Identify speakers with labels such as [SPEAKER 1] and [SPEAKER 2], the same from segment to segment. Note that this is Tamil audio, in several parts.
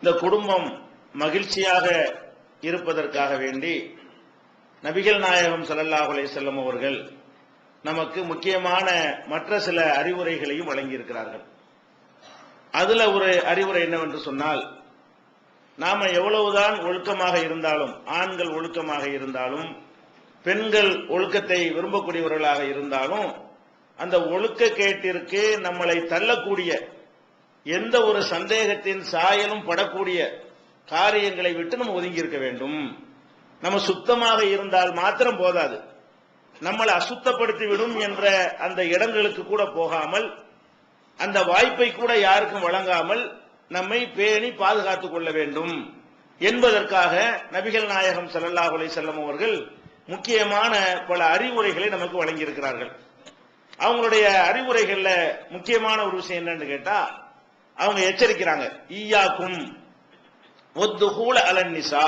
[SPEAKER 1] இந்த குடும்பம் மகிழ்ச்சியாக இருப்பதற்காக வேண்டி நபிகள் நாயகம் ஸல்லல்லாஹு அலைஹி வஸல்லம் அவர்கள் நமக்கு முக்கியமான மற்ற சில அறிவுரைகளையும் வழங்கியிருக்கிறார்கள். அதுல ஒரு அறிவுரை என்னவென்று சொன்னால், நாம எவ்வளவுதான் ஒழுக்கமாக இருந்தாலும், ஆண்கள் ஒழுக்கமாக இருந்தாலும், பெண்கள் ஒழுக்கத்தை விரும்பக்கூடியவர்களாக இருந்தாலும், அந்த ஒழுக்கக்கேட்டிற்கு நம்மளை தள்ளக்கூடிய எந்த ஒரு சந்தேகத்தின் சாயலும் படக்கூடிய காரியங்களை விட்டு நம்ம ஒதுங்கி இருக்க வேண்டும். நம்ம சுத்தமாக இருந்தால் மாத்திரம் போதாது, நம்மளை அசுத்தப்படுத்தி விடும் என்ற அந்த இடங்களுக்கு கூட போகாமல், அந்த வாய்ப்பை கூட யாருக்கும் வழங்காமல் நம்மை பேணி பாதுகாத்துக் கொள்ள வேண்டும் என்பதற்காக நபிகள் நாயகம் ஸல்லல்லாஹு அலைஹி வஸல்லம் அவர்கள் முக்கியமான பல அறிவுரைகளை நமக்கு வழங்கியிருக்கிறார்கள். அவங்களுடைய அறிவுரைகள்ல முக்கியமான ஒரு விஷயம் என்னன்னு கேட்டா, அவங்க எச்சரிக்கிறாங்க, ஈயாக்கும் ஒத்துகூல அலன் நிசா,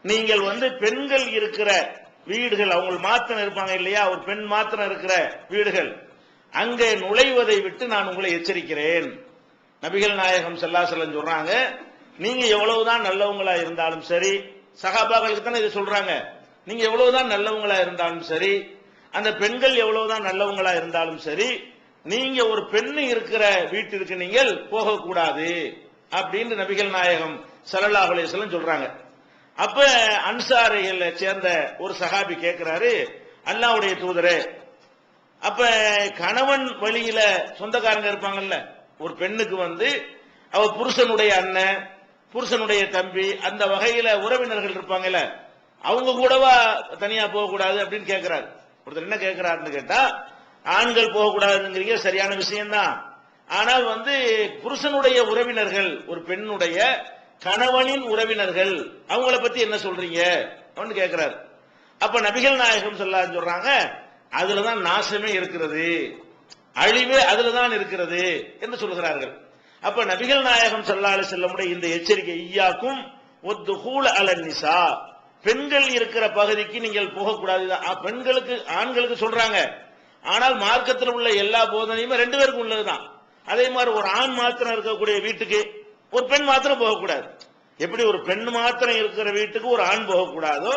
[SPEAKER 1] நீங்கள் பெண்கள் இருக்கிற வீடுகள், அவங்க மாத்திரம் இருப்பாங்க இல்லையா, ஒரு பெண் மாத்திரம் இருக்கிற வீடுகள், அங்கே நுழைவதை விட்டு நான் உங்களை எச்சரிக்கிறேன். நபிகள் நாயகம் ஸல்லல்லாஹு அலைஹி வஸல்லம் சொல்றாங்க, நீங்க எவ்வளவுதான் நல்லவங்களா இருந்தாலும் சரி, சஹாபாக்களுக்கு தானே இதை சொல்றாங்க, நீங்க எவ்வளவுதான் நல்லவங்களா இருந்தாலும் சரி, அந்த பெண்கள் எவ்வளவுதான் நல்லவங்களா இருந்தாலும் சரி, நீங்க ஒரு பெண்ணு இருக்கிற வீட்டிற்கு நீங்கள் போகக்கூடாது அப்படின்னு நபிகள் நாயகம் ஸல்லல்லாஹு அலைஹி வஸல்லம் சொல்றாங்க. அப்ப அன்சாரிகளை சேர்ந்த ஒரு சஹாபி கேட்கிறாரு, அல்லாஹ்வுடைய தூதரே, அப்ப கணவன் வழியில சொந்தக்காரங்க இருப்பாங்கல்ல, ஒரு பெண்ணுக்கு அவ புருஷனுடைய அண்ணன், புருஷனுடைய தம்பி, அந்த வகையில உறவினர்கள் இருப்பாங்கல்ல, அவங்க கூடவா தனியா போகக்கூடாது அப்படின்னு கேட்கிறாரு. ஒருத்தர் என்ன கேட்கிறாருன்னு கேட்டா, ஆண்கள் போகக்கூடாதுங்கிறீங்க, சரியான விஷயம்தான். ஆனால் புருஷனுடைய உறவினர்கள், ஒரு பெண்ணுடைய கணவனின் உறவினர்கள், அவங்கள பத்தி என்ன சொல்றீங்க அப்படின்னு கேட்கிறாரு. அப்ப நபிகள் நாயகம் ஸல்லல்லாஹு அலைஹி வஸல்லம் சொல்றாங்க, அதுலதான் நாசமே இருக்கிறது, அழிவே அதுலதான் இருக்கிறது என்று சொல்கிறார்கள். அப்ப நபிகள் நாயகம் ஸல்லல்லாஹு அலைஹி வஸல்லம் இந்த எச்சரிக்கை, ஈயாக்கும் ஒத்துகூல அலன் நிசா, பெண்கள் இருக்கிற பகுதிக்கு நீங்கள் போகக்கூடாது. பெண்களுக்கு ஆண்களுக்கு சொல்றாங்க, ஆனால் மார்க்கத்தில் உள்ள எல்லா போதனையுமே ரெண்டு பேருக்கும் உள்ளதுதான். அதே மாதிரி ஒரு ஆண் மாத்திரம் இருக்கக்கூடிய வீட்டுக்கு ஒரு பெண் மாத்திரம் போகக்கூடாது. எப்படி ஒரு பெண் மாத்திரம் இருக்கிற வீட்டுக்கு ஒரு ஆண் போகக்கூடாதோ,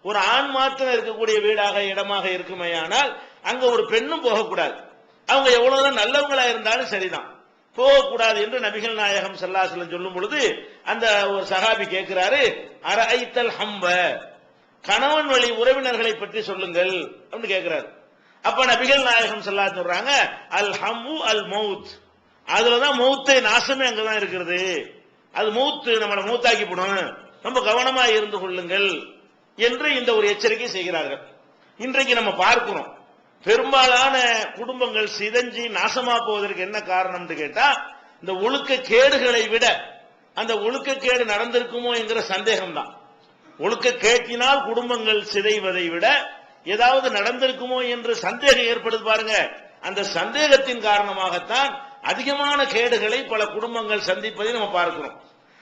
[SPEAKER 1] ஒரு ஆண் மாத்திரம் இருக்கக்கூடிய வீடாக இடமாக இருக்குமையானால் அங்க ஒரு பெண்ணும் போகக்கூடாது. அவங்க எவ்வளவுதான் நல்லவங்களா இருந்தாலும் சரிதான், போகக்கூடாது என்று நபிகள் நாயகம் ஸல்லல்லாஹு அலைஹி வஸல்லம் சொல்லும் பொழுது அந்த ஒரு சஹாபி கேட்கிறாரு, அரஐத்தல் ஹம்ப, கணவன் வழி உறவினர்களை பற்றி சொல்லுங்கள் அப்படின்னு கேட்கிறாரு. அப்ப நபிகள் நாயகம் ஸல்லல்லாஹு அலைஹி வஸல்லம் சொல்றாங்க, அல் ஹம்மு அல் மௌத், அதுலதான் மௌத்தே, நாசமே அங்கதான் இருக்கிறது, அது மௌத்து, நம்மளை மௌத்தாக்கி போடும், ரொம்ப கவனமா இருந்து கொள்ளுங்கள் என்று இந்த ஒரு எச்சரிக்கை செய்கிறார்கள். இன்றைக்கு நம்ம பார்க்கிறோம், பெரும்பாலான குடும்பங்கள் சிதைஞ்சி நாசமா போவதற்கு என்ன காரணம் கேட்டா, இந்த ஒழுக்க கேடுகளை விட அந்த ஒழுக்கக்கேடு நடந்திருக்குமோ என்கிற சந்தேகம் தான். ஒழுக்க கேட்டினால் குடும்பங்கள் சிதைவதை விட ஏதாவது நடந்திருக்குமோ என்று சந்தேகம் ஏற்படுது பாருங்க, அந்த சந்தேகத்தின் காரணமாகத்தான் அதிகமான கேடுகளை பல குடும்பங்கள் சந்திப்பதை நம்ம பார்க்கிறோம்.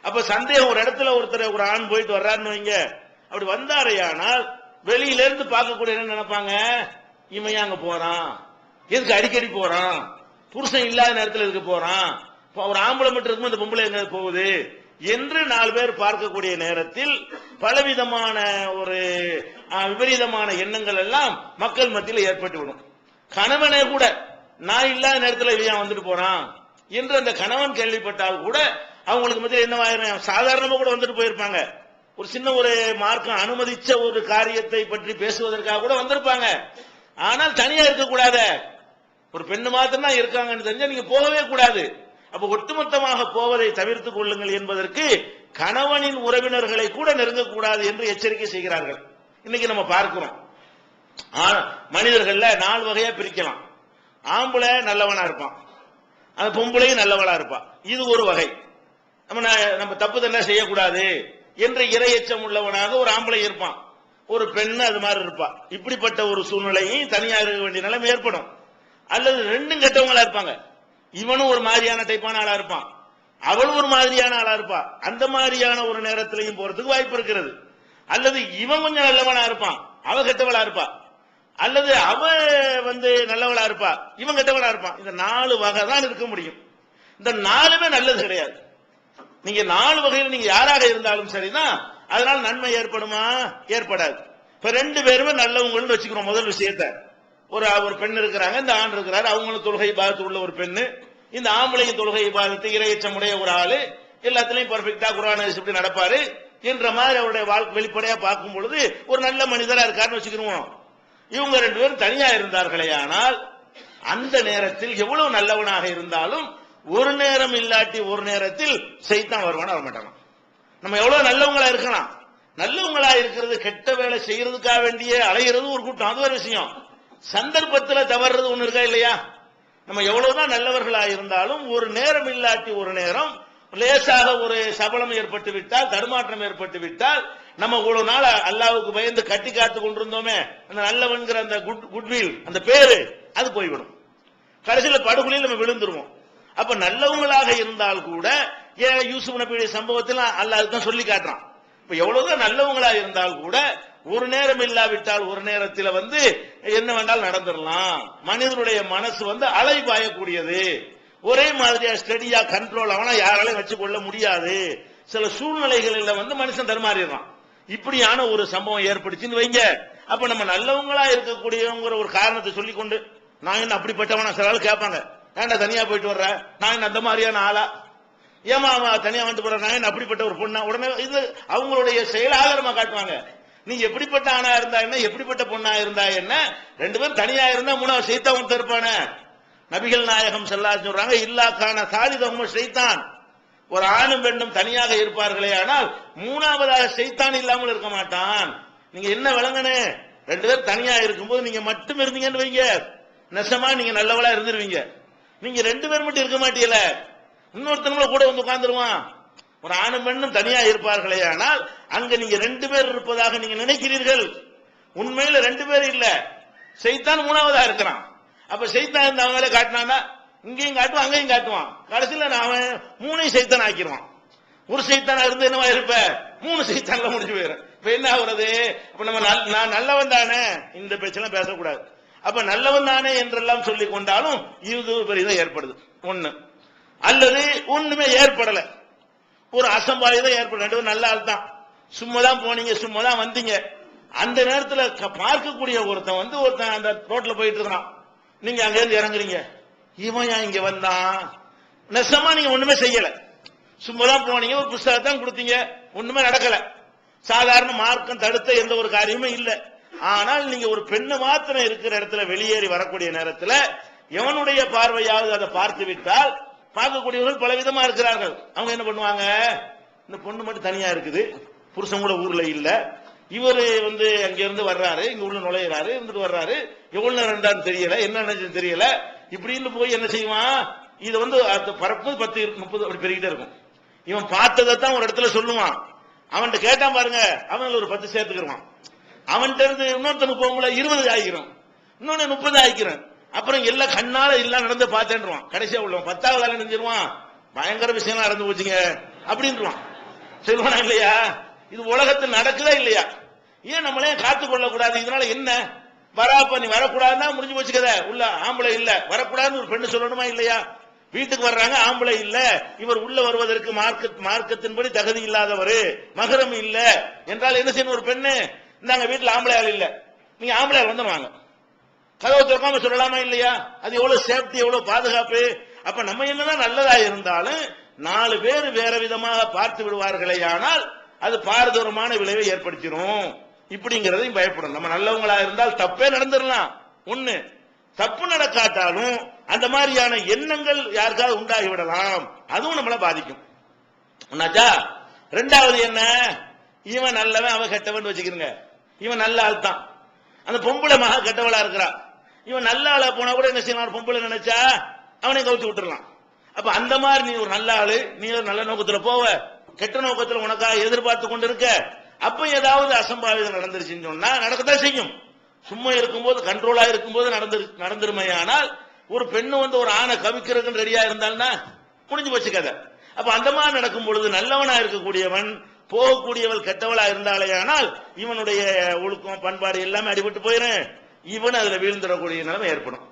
[SPEAKER 1] அப்ப சந்தேகம், ஒரு இடத்துல ஒருத்தர் ஒரு ஆண் போயிட்டு வர்றாருன்னு வைங்க, அப்படி வந்தாரையானால் வெளியில இருந்து பார்க்கக்கூடிய என்ன நினைப்பாங்க, இவன் அங்க போறான், எதுக்கு அடிக்கடி போறான், புருஷன் இல்லாத நேரத்தில் எதுக்கு போறான், ஒரு ஆம்பளை மட்டும் இருக்கும் இந்த பொம்பளை எங்க போகுது என்று 4 பேர் பார்க்கக்கூடிய நேரத்தில் பலவிதமான ஒரு விபரீதமான எண்ணங்கள் எல்லாம் மக்கள் மத்தியில் ஏற்பட்டுவிடும். கணவனே கூட நான் இல்லாத நேரத்தில் இவன் வந்துட்டு போறான் என்று அந்த கணவன் கேள்விப்பட்டால் கூட அவங்களுக்கு மத்தியில் என்னவாயிரும், சாதாரணமா கூட வந்துட்டு போயிருப்பாங்க, ஒரு சின்ன ஒரு மார்க்கம் அனுமதிச்ச ஒரு காரியத்தை பற்றி பேசுவதற்காக கூட வந்திருப்பாங்க. ஆனால் தனியா இருக்கக்கூடாத, ஒரு பெண்ணு மாத்திரம் தான் இருக்காங்கன்னு தெரிஞ்சா நீங்க போகவே கூடாது. அப்ப ஒட்டுமொத்தமாக போவதை தவிர்த்துக் கொள்ளுங்கள் என்பதற்கு கணவனின் உறவினர்களை கூட நெருங்கக்கூடாது என்று எச்சரிக்கை செய்கிறார்கள். இன்னைக்கு நம்ம பார்க்கிறோம், மனிதர்கள்ல 4 வகையா பிரிக்கலாம். ஆம்பளை நல்லவனா இருப்பான், அந்த பொம்பளையும் நல்லவளா இருப்பான், இது ஒரு வகை. நம்ம தப்பு தண்டனை செய்யக்கூடாது என்ற இரையச்சம் உள்ளவனாக ஒரு ஆம்பளை இருப்பான், ஒரு பெண் அது மாதிரி இருப்பா. இப்படிப்பட்ட ஒரு சூழ்நிலையும் தனியா இருக்க வேண்டிய நிலைமை ஏற்படும். அல்லது ரெண்டும் கெட்டவங்களா இருப்பாங்க, இவனும் ஒரு மாதிரியான டைப்பான ஆளா இருப்பான், அவளும் ஒரு மாதிரியான ஆளா இருப்பா. அந்த மாதிரியான ஒரு நேரத்திலையும் போறதுக்கு வாய்ப்பு இருக்கிறது. அல்லது இவன் கொஞ்சம் நல்லவனா இருப்பான், அவ கெட்டவளா இருப்பா, அல்லது அவ நல்லவளா இருப்பா, இவன் கெட்டவளா இருப்பான். இந்த 4 வகை தான் இருக்க முடியும். இந்த 4மே நல்லது கிடையாது. நீங்க 4 வகையில் நீங்க யாராக இருந்தாலும் சரிதான், அதனால நன்மை ஏற்படுமா? ஏற்படாது. இப்ப 2 பேருமே நல்லவங்கன்னு வச்சுக்கிறோம். முதல் விஷயத்தை, ஒரு பெண் இருக்கிறாங்க, இந்த ஆண் இருக்கிறாரு, அவங்களும் தொழுகை இபாதத்து உள்ள ஒரு பெண்ணு, இந்த ஆம்பளையும் தொழுகை இபாதத்து இறையச்சமுடைய ஒரு ஆளு, எல்லாத்துலயும் பர்ஃபெக்டா குர்ஆன் ஹதீஸ் இப்படி நடப்பாரு என்ற மாதிரி அவருடைய வாழ்க்கை வெளிப்படையா பார்க்கும் பொழுது ஒரு நல்ல மனிதரா இருக்காருன்னு வச்சுக்கிறோம். இவங்க 2 பேரும் தனியா இருந்தார்களே, ஆனால் அந்த நேரத்தில் எவ்வளவு நல்லவனாக இருந்தாலும் ஒரு நேரம் இல்லாட்டி ஒரு நேரத்தில் சைத்தான் வருவானா வரமாட்டாங்க. நம்ம எவ்வளவு நல்லவங்களா இருக்கலாம், நல்லவங்களா இருக்கிறது கெட்ட வேலை செய்யறதுக்காக வேண்டிய அலைகிறது ஒரு கூட்டம், அது ஒரு விஷயம். சந்தர்ப்பத்தில் தவறுறது ஒண்ணு இருக்கா இல்லையா? நம்ம எவ்வளவுதான் நல்லவர்களா இருந்தாலும் ஒரு நேரம் இல்லாட்டி ஒரு நேரம் லேசாக ஒரு சபலம் ஏற்பட்டு விட்டால், தடுமாற்றம் ஏற்பட்டு விட்டால், நம்ம இவ்வளவு நாள் அல்லாஹ்வுக்கு பயந்து கட்டி காத்து கொண்டிருந்தோமே அந்த நல்லவன்கிற அந்த குட்வில், அந்த பேரு அது போய்விடும். கடைசியில படுகொலையில் நம்ம விழுந்துருவோம். அப்ப நல்லவங்களாக இருந்தால் கூட ஏன் யூசுப் நபியுடைய சம்பவத்தில் அல்லாஹ் அதுதான் சொல்லி காட்டுறான். இப்ப எவ்வளவுதான் நல்லவங்களா இருந்தால் கூட ஒரு நேரம் இல்லாவிட்டால் ஒரு நேரத்தில் என்ன வேண்டாலும் நடந்துடலாம். மனிதனுடைய மனசு அலை பாயக்கூடியது, ஒரே மாதிரியா ஸ்டடியா கண்ட்ரோல் அவனா யாராலையும் வச்சு கொள்ள முடியாது. சில சூழ்நிலைகளில் மனுஷன் தருமாறிடுறான். இப்படியான ஒரு சம்பவம் ஏற்படுச்சுன்னு வைங்க. அப்ப நம்ம நல்லவங்களா இருக்கக்கூடியவங்க ஒரு காரணத்தை சொல்லிக்கொண்டு நான் என்ன அப்படிப்பட்டவனா சில ஆள் கேட்பாங்க, ஏன்டா தனியா போயிட்டு வர்ற, நான் என்ன அந்த மாதிரியான ஆளா, ஏமா தனியா வந்துட்டு போற, நான் என்ன அப்படிப்பட்ட ஒரு பொண்ணா, உடனே இது அவங்களுடைய செயல் ஆதாரமா காட்டுவாங்க. நீ எப்படிப்பட்ட ஆணா இருந்தா என்ன, எப்படிப்பட்ட பொண்ணா இருந்தா என்ன, 2 பேரும் தனியா இருந்தா 3வது சைத்தான் ஒருத்தர் இருப்பான. நபிகள் நாயகம் ஸல்லல்லாஹு அலைஹி சொல்றாங்க, இல்லா கான சாலிதஹும் ஷைத்தான், ஒரு ஆணும் பெண்ணும் தனியாக இருப்பார்களே ஆனால் 3வதாக சைத்தான் இல்லாமல் இருக்க மாட்டான். நீங்க என்ன விளங்கனே, 2 பேர் தனியா இருக்கும்போது நீங்க மட்டும் இருந்தீங்கன்னு வைங்க, நெசமா நீங்க நல்லவளா இருந்துருவீங்க. நீங்க 2 பேர் மட்டும் இருக்க மாட்டீங்கல, இன்னொருத்தவங்க கூட உட்கார்ந்துருவான். ஒரு ஆணும் பெண்ணும் தனியா இருப்பார்களே ஆனால் அங்க நீங்க 2 பேர் இருப்பதாக நீங்க நினைக்கிறீர்கள். உண்மையில 2 பேர் இல்ல, சைத்தான் 3வதா இருக்கிறான். அப்ப சைத்தான் இந்த அவங்கள காட்டினானா இங்கேயும் காட்டுவான் அங்கேயும் காட்டுவான். கடைசியில அவன் 3 சைத்தான் ஆக்கிடுவான். ஒரு சைத்தானா இருந்து என்னவா இருப்ப, 3 சைத்தான்ல முடிஞ்சு போயிடும். இப்ப என்ன ஆகுறது, அப்ப நம்ம நான் நல்லவன் தானே, இந்த பேச்செல்லாம் பேசக்கூடாது. அப்ப நல்லவன் தானே என்றெல்லாம் சொல்லி கொண்டாலும் இது பெரியதான் ஏற்படுது ஒண்ணு, அல்லது ஒண்ணுமே ஏற்படல, ஒரு அசம்பாவிதம் ஏற்படும். 2 பேரும் நல்ல ஆள் தான், சும்மா தான் போனீங்க, சும்மா தான் வந்தீங்க. அந்த நேரத்தில் பார்க்கக்கூடிய ஒருத்தன் அந்த ரோட்ல போயிட்டு இருக்கான், நீங்க அங்க இருந்து இறங்குறீங்க, இவன் ஏன் இங்க வந்தான், நெசமா நீங்க ஒண்ணுமே செய்யல, சும்மா தான் போனீங்க, ஒரு புத்தகத்தை தான் கொடுத்தீங்க, ஒண்ணுமே நடக்கல, சாதாரண மார்க்கம் தடுத்த எந்த ஒரு காரியமும் இல்ல. ஆனால் நீங்க ஒரு பெண்ணு மாத்திரம் இருக்கிற இடத்துல வெளியேறி வரக்கூடிய நேரத்தில் எவனுடைய பார்வையாவது அதை பார்த்து விட்டால், பார்க்கக்கூடியவர்கள் பலவிதமா இருக்கிறார்கள். அவங்க என்ன பண்ணுவாங்க, இந்த பொண்ணு மட்டும் தனியா இருக்குது, புருஷன் கூட ஊர்ல இல்ல, இவரு அங்க இருந்து வர்றாரு, இங்க உள்ள நுழையிறாரு, இருந்துட்டு வர்றாரு, எவ்வளவு நேரம் இருந்தான்னு தெரியல, என்ன நினைச்சு தெரியல, இப்படின்னு போய் என்ன செய்வான், இது பரப்பு 10-30 அப்படி பெருகிட்டே இருக்கும். இவன் பார்த்ததை தான் ஒரு இடத்துல சொல்லுவான், அவன்கிட்ட கேட்டான் பாருங்க, அவன் ஒரு 10 சேர்த்துக்கிறான், அவன்கிட்ட இருந்து இன்னொருத்தனுக்கு போகும்போது 20 ஆகிக்கிறோம், இன்னொன்னு 30 ஆகிக்கிறேன், அப்புறம் எல்லாம் கண்ணால எல்லாம் நடந்து பார்த்தேன்றான். கடைசியா உள்ளவன் 10வது ஆள் நினைஞ்சிருவான், பயங்கர விஷயம் நடந்து போச்சுங்க அப்படின்றான். சொல்லுவானா இல்லையா, இது உலகத்தில் நடக்குதா இல்லையா, ஏன் நம்மளே காத்துக் கொள்ள கூடாது, இதனால என்ன, வராப்ப நீ வரக்கூடாதுன்னா முடிஞ்சு போச்சுக்கத, உள்ள ஆம்பளை இல்ல வரக்கூடாதுன்னு ஒரு பெண்ணு சொல்லணுமா இல்லையா, வீட்டுக்கு வர்றாங்க ஆம்பளை இல்ல, இவர் உள்ள வருவதற்கு மார்க்கத்தின்படி தகுதி இல்லாதவர், மகரம் இல்ல என்றால் என்ன செய்யணும், ஒரு பெண்ணு இந்தாங்க வீட்டுல ஆம்பளை ஆள் இல்ல, நீங்க ஆம்பளை ஆள் வந்துருவாங்க, கதவை திறக்காம சொல்லலாமா இல்லையா, அது எவ்வளவு சேஃப்டி, எவ்வளவு பாதுகாப்பு. அப்ப நம்ம என்னதான் நல்லதா இருந்தாலும் 4 பேர் வேற விதமாக பார்த்து விடுவார்களே, ஆனால் அது பாரதூரமான விளைவை ஏற்படுத்திடும். இப்படிங்கிறதையும் பயப்படும். நம்ம நல்லவங்களா இருந்தால் தப்பே நடந்துடலாம், ஒண்ணு தப்பு நடக்காட்டாலும் அந்த மாதிரியான எண்ணங்கள் யாருக்காவது உண்டாகி விடலாம், அதுவும் நம்மளை பாதிக்கும். ஒன்னாச்சா. 2வது என்ன, இவன் நல்லவன் அவன் கெட்டவன் வச்சுக்கிறங்க, இவன் நல்ல ஆள் தான், அந்த பொம்பளை மகா கெட்டவளா இருக்கிறா, இவன் நல்ல ஆளா போனா கூட என்ன செய்யலாம், பொம்பளை நினைச்சா அவனை கவுத்தி விட்டுறலாம். அப்ப அந்த மாதிரி நீ ஒரு நல்ல ஆளு, நீ ஒரு நல்ல நோக்கத்துல போவ, கெட்ட நோக்கத்துல உனக்காக எதிர்பார்த்து கொண்டு இருக்க, அப்ப ஏதாவது அசம்பாவிதம் நடந்துருச்சுன்னு சொன்னா நடக்கத்தான் செய்யும். சும்மா இருக்கும்போது கண்ட்ரோலா இருக்கும்போது நடந்துருமையானால், ஒரு பெண்ணு ஒரு ஆணை கவிக்கிறதுக்கு ரெடியா இருந்தால்னா முடிஞ்சு போச்சு கதை. அப்ப அந்த மாதிரி நடக்கும் பொழுது நல்லவனா இருக்கக்கூடியவன் போகக்கூடியவள் கெட்டவளா இருந்தாலே ஆனால் இவனுடைய ஒழுக்கம் பண்பாடு எல்லாமே அடிபட்டு போயிடும், இவன் அதுல வீழ்ந்துடக்கூடிய நிலைமை ஏற்படும்.